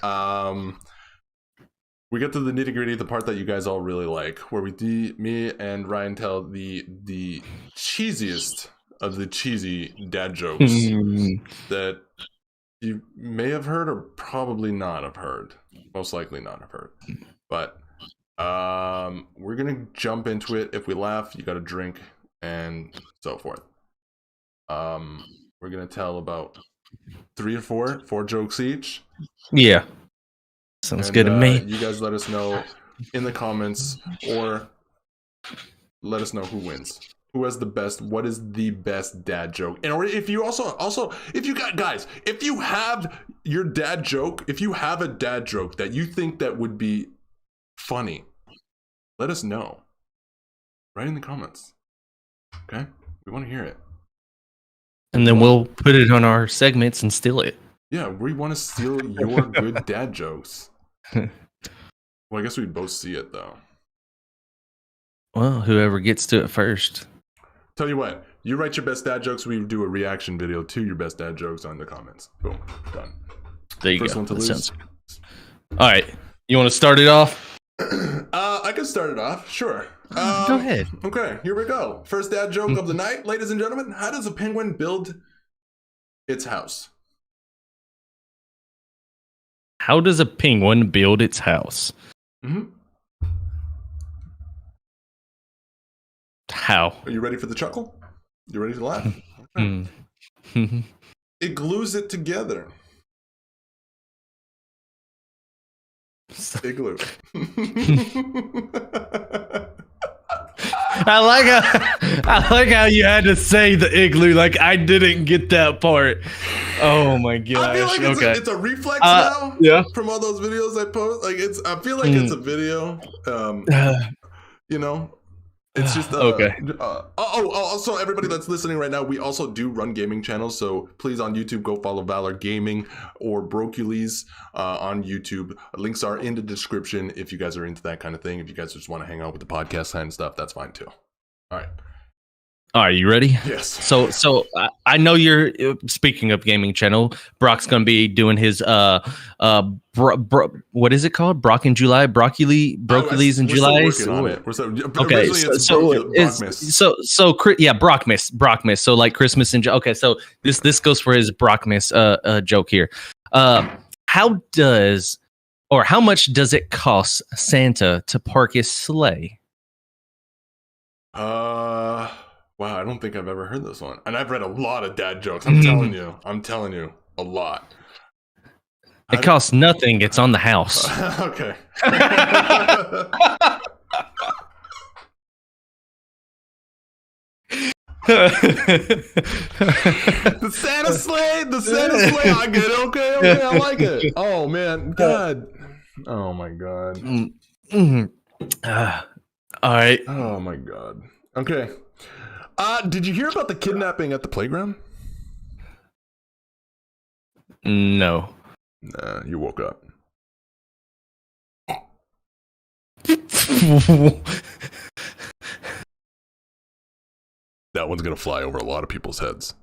we get to the nitty gritty, the part that you guys all really like, where me and Ryan tell the cheesiest of the cheesy dad jokes that you may have heard or probably not have heard. Most likely not have heard. But we're gonna jump into it. If we laugh, you got to drink and so forth. We're gonna tell about 3 or 4 jokes each. Yeah, sounds good to me. You guys let us know in the comments, or let us know who wins, who has the best. What is the best dad joke? And or if you also if you got guys, if you have your dad joke, if you have a dad joke that you think that would be funny, let us know. Right in the comments. Okay, we want to hear it. And then we'll put it on our segments and steal it. Yeah, we want to steal your good dad jokes. Well, I guess we'd both see it, though. Well, whoever gets to it first. Tell you what, you write your best dad jokes, we do a reaction video to your best dad jokes on the comments. Boom, done. There you First go. one to lose. All right, you want to start it off? I can start it off, sure. Go ahead. Okay, here we go. First dad joke of the night, ladies and gentlemen. How does a penguin build its house? How does a penguin build its house? Mm-hmm. How? Are you ready for the chuckle? You ready to laugh? Okay. It glues it together. Igloo. I like how you had to say the igloo. Like I didn't get that part. Oh my gosh. I feel like it's a reflex now. Yeah. From all those videos I post, like I feel like it's a video. You know, it's just okay. Also, everybody that's listening right now, we also do run gaming channels. So please on YouTube, go follow Valor Gaming or Brocules on YouTube. Links are in the description if you guys are into that kind of thing. If you guys just want to hang out with the podcast kind of stuff, that's fine too. All right. Are you ready? Yes. So I know you're speaking of gaming channel. Brock's gonna be doing his what is it called? Brocules in July. Brocules in July. Okay. Brockmas. So like Christmas and okay. So this goes for his Brockmas joke here. How much does it cost Santa to park his sleigh? Wow, I don't think I've ever heard this one. And I've read a lot of dad jokes. I'm telling you, a lot. It costs nothing. It's on the house. Okay. The Santa sleigh. I get it. Okay, I like it. Oh man, God. Oh my God. All right. Oh my God. Okay. Did you hear about the kidnapping at the playground? No. Nah, you woke up. That one's gonna fly over a lot of people's heads.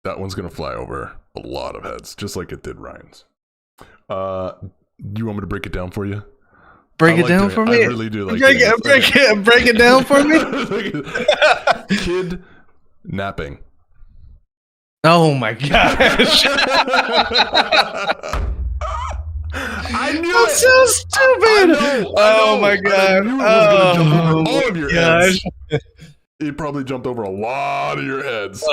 That one's gonna fly over a lot of heads, just like it did Ryan's. Do you want me to break it down for you? Break it down for me. I really do like break it down for me. Kid napping. Oh my gosh. I knew That's it. so stupid. I know. Oh my God. All of your heads. It probably jumped over a lot of your heads.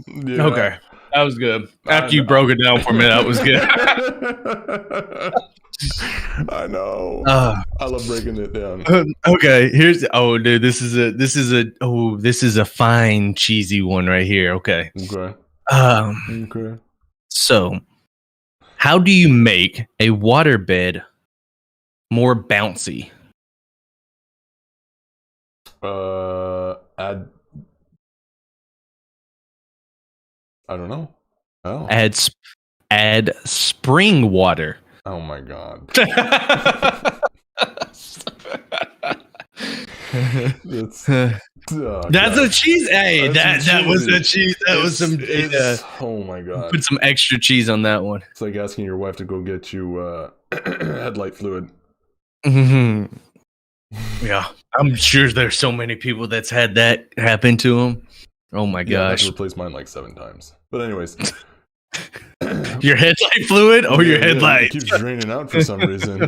Yeah. Okay. That was good. After you broke it down for me, that was good. I know. I love breaking it down. Okay, dude, this is a fine cheesy one right here. Okay. Okay. Okay. So, how do you make a waterbed more bouncy? Add. I don't know. Oh. Add spring water. Oh my god. That's a cheese. Hey, that was a cheese. That was some. Oh my god. Put some extra cheese on that one. It's like asking your wife to go get you headlight fluid. Mm-hmm. Yeah, I'm sure there's so many people that's had that happen to them. Oh my gosh! I had to replace mine like 7 times. But anyways, your headlight fluid or your headlight it keeps draining out for some reason.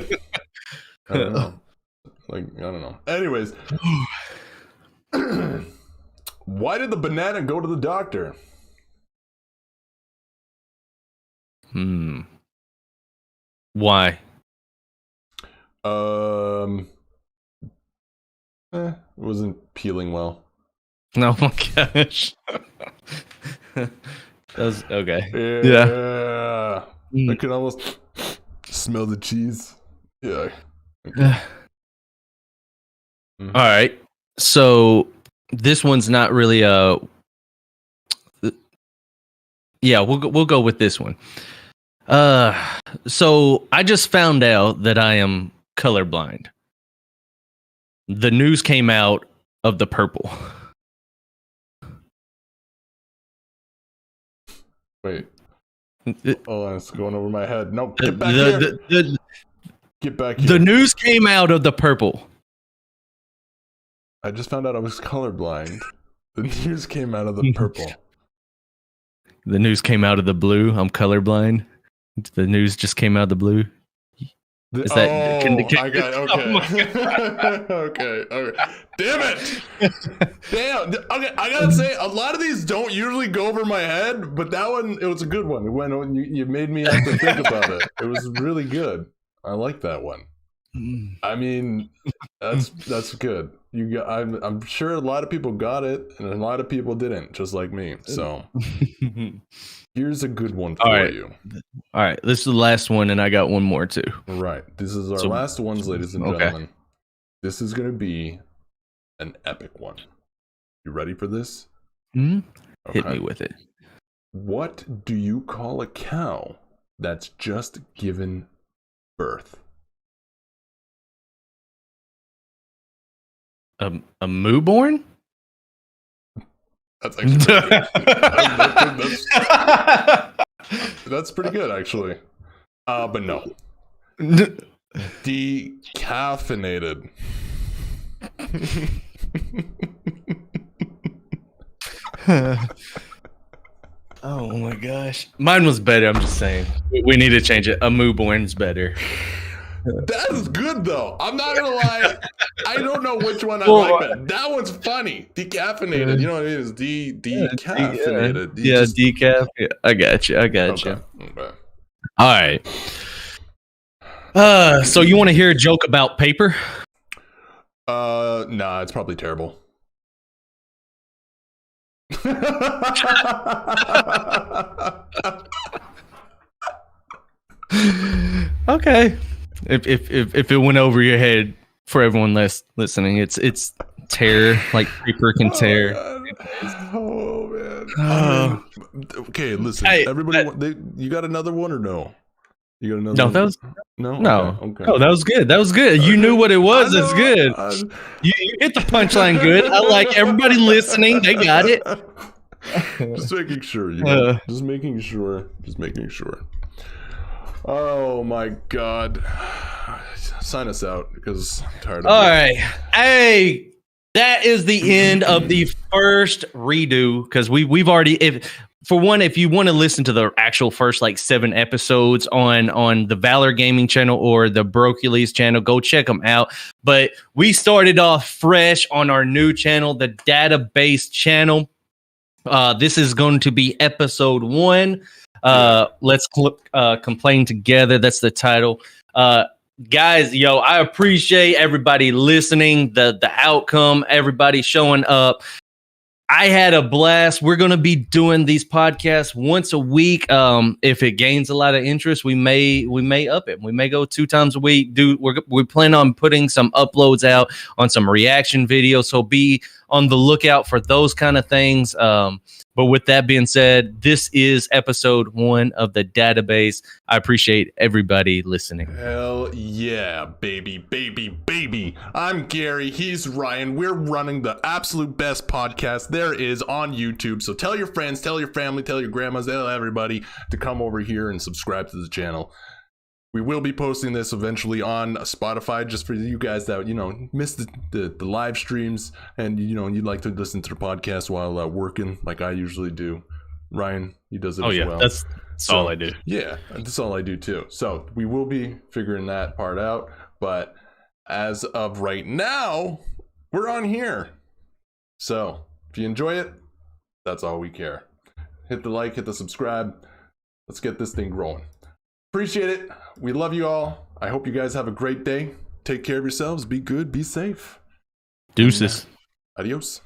I don't know. I don't know. Anyways, why did the banana go to the doctor? Why? It wasn't peeling well. Oh my gosh. That was okay. Yeah. I could almost smell the cheese. Yeah. Okay. All right. So this one's not really yeah, we'll go with this one. So I just found out that I am colorblind. The news came out of the purple. Wait. Oh, it's going over my head. No, get back here. Get back here. The news came out of the purple. I just found out I was colorblind. The news came out of the purple. The news came out of the blue. I'm colorblind. The news just came out of the blue. Is that? I got okay. Damn it! Damn. Okay, I gotta say, a lot of these don't usually go over my head, but that one, it was a good one. It went. You made me have to think about it. It was really good. I like that one. I mean, that's good. I'm sure a lot of people got it, and a lot of people didn't, just like me. So here's a good one for you. All right, this is the last one, and I got one more too. Right, this is our last ones, ladies and gentlemen. This is gonna be an epic one. You ready for this? Okay. Hit me with it. What do you call a cow that's just given birth? A moo-born? That's actually pretty good. That's pretty good, actually. But no. Decaffeinated. Oh my gosh. Mine was better, I'm just saying. We need to change it. A moo-born's better. That is good, though. I'm not gonna lie. I don't know which one I like, but that one's funny. Decaffeinated. You know what I mean? It's decaffeinated. Decaf. Yeah, I got you. Okay. All right. So you want to hear a joke about paper? Nah, it's probably terrible. Okay. If it went over your head for everyone listening, it's tear, like paper can tear. Oh man. Okay, listen. Hey, everybody, you got another one or no? You got another? No, one? that was no. Okay. Oh, that was good. That was good. You knew what it was. That's good. You hit the punchline good. I like everybody listening. They got it. Just making sure. Just making sure. Oh my God. Sign us out because I'm tired of it. All right. Hey, that is the end of the first redo because we've already, if you want to listen to the actual first like 7 episodes on the Valor Gaming channel or the Brocules channel, go check them out. But we started off fresh on our new channel, the database channel. This is going to be episode 1. Let's complain together. That's the title. Guys, I appreciate everybody listening, the outcome, everybody showing up. I had a blast. We're going to be doing these podcasts once a week. If it gains a lot of interest, we may up it. We may go 2 times a week. We plan on putting some uploads out on some reaction videos. So be on the lookout for those kind of things. But with that being said, this is episode 1 of the database. I appreciate everybody listening. Hell yeah, baby. I'm Gary. He's Ryan. We're running the absolute best podcast there is on YouTube. So tell your friends, tell your family, tell your grandmas, tell everybody to come over here and subscribe to the channel. We will be posting this eventually on Spotify just for you guys that, missed the live streams and, you'd like to listen to the podcast while working like I usually do. Ryan, he does it as well. That's all I do. Yeah, that's all I do too. So we will be figuring that part out. But as of right now, we're on here. So if you enjoy it, that's all we care. Hit the like, hit the subscribe. Let's get this thing rolling. Appreciate it. We love you all. I hope you guys have a great day. Take care of yourselves. Be good. Be safe. Deuces. Adios.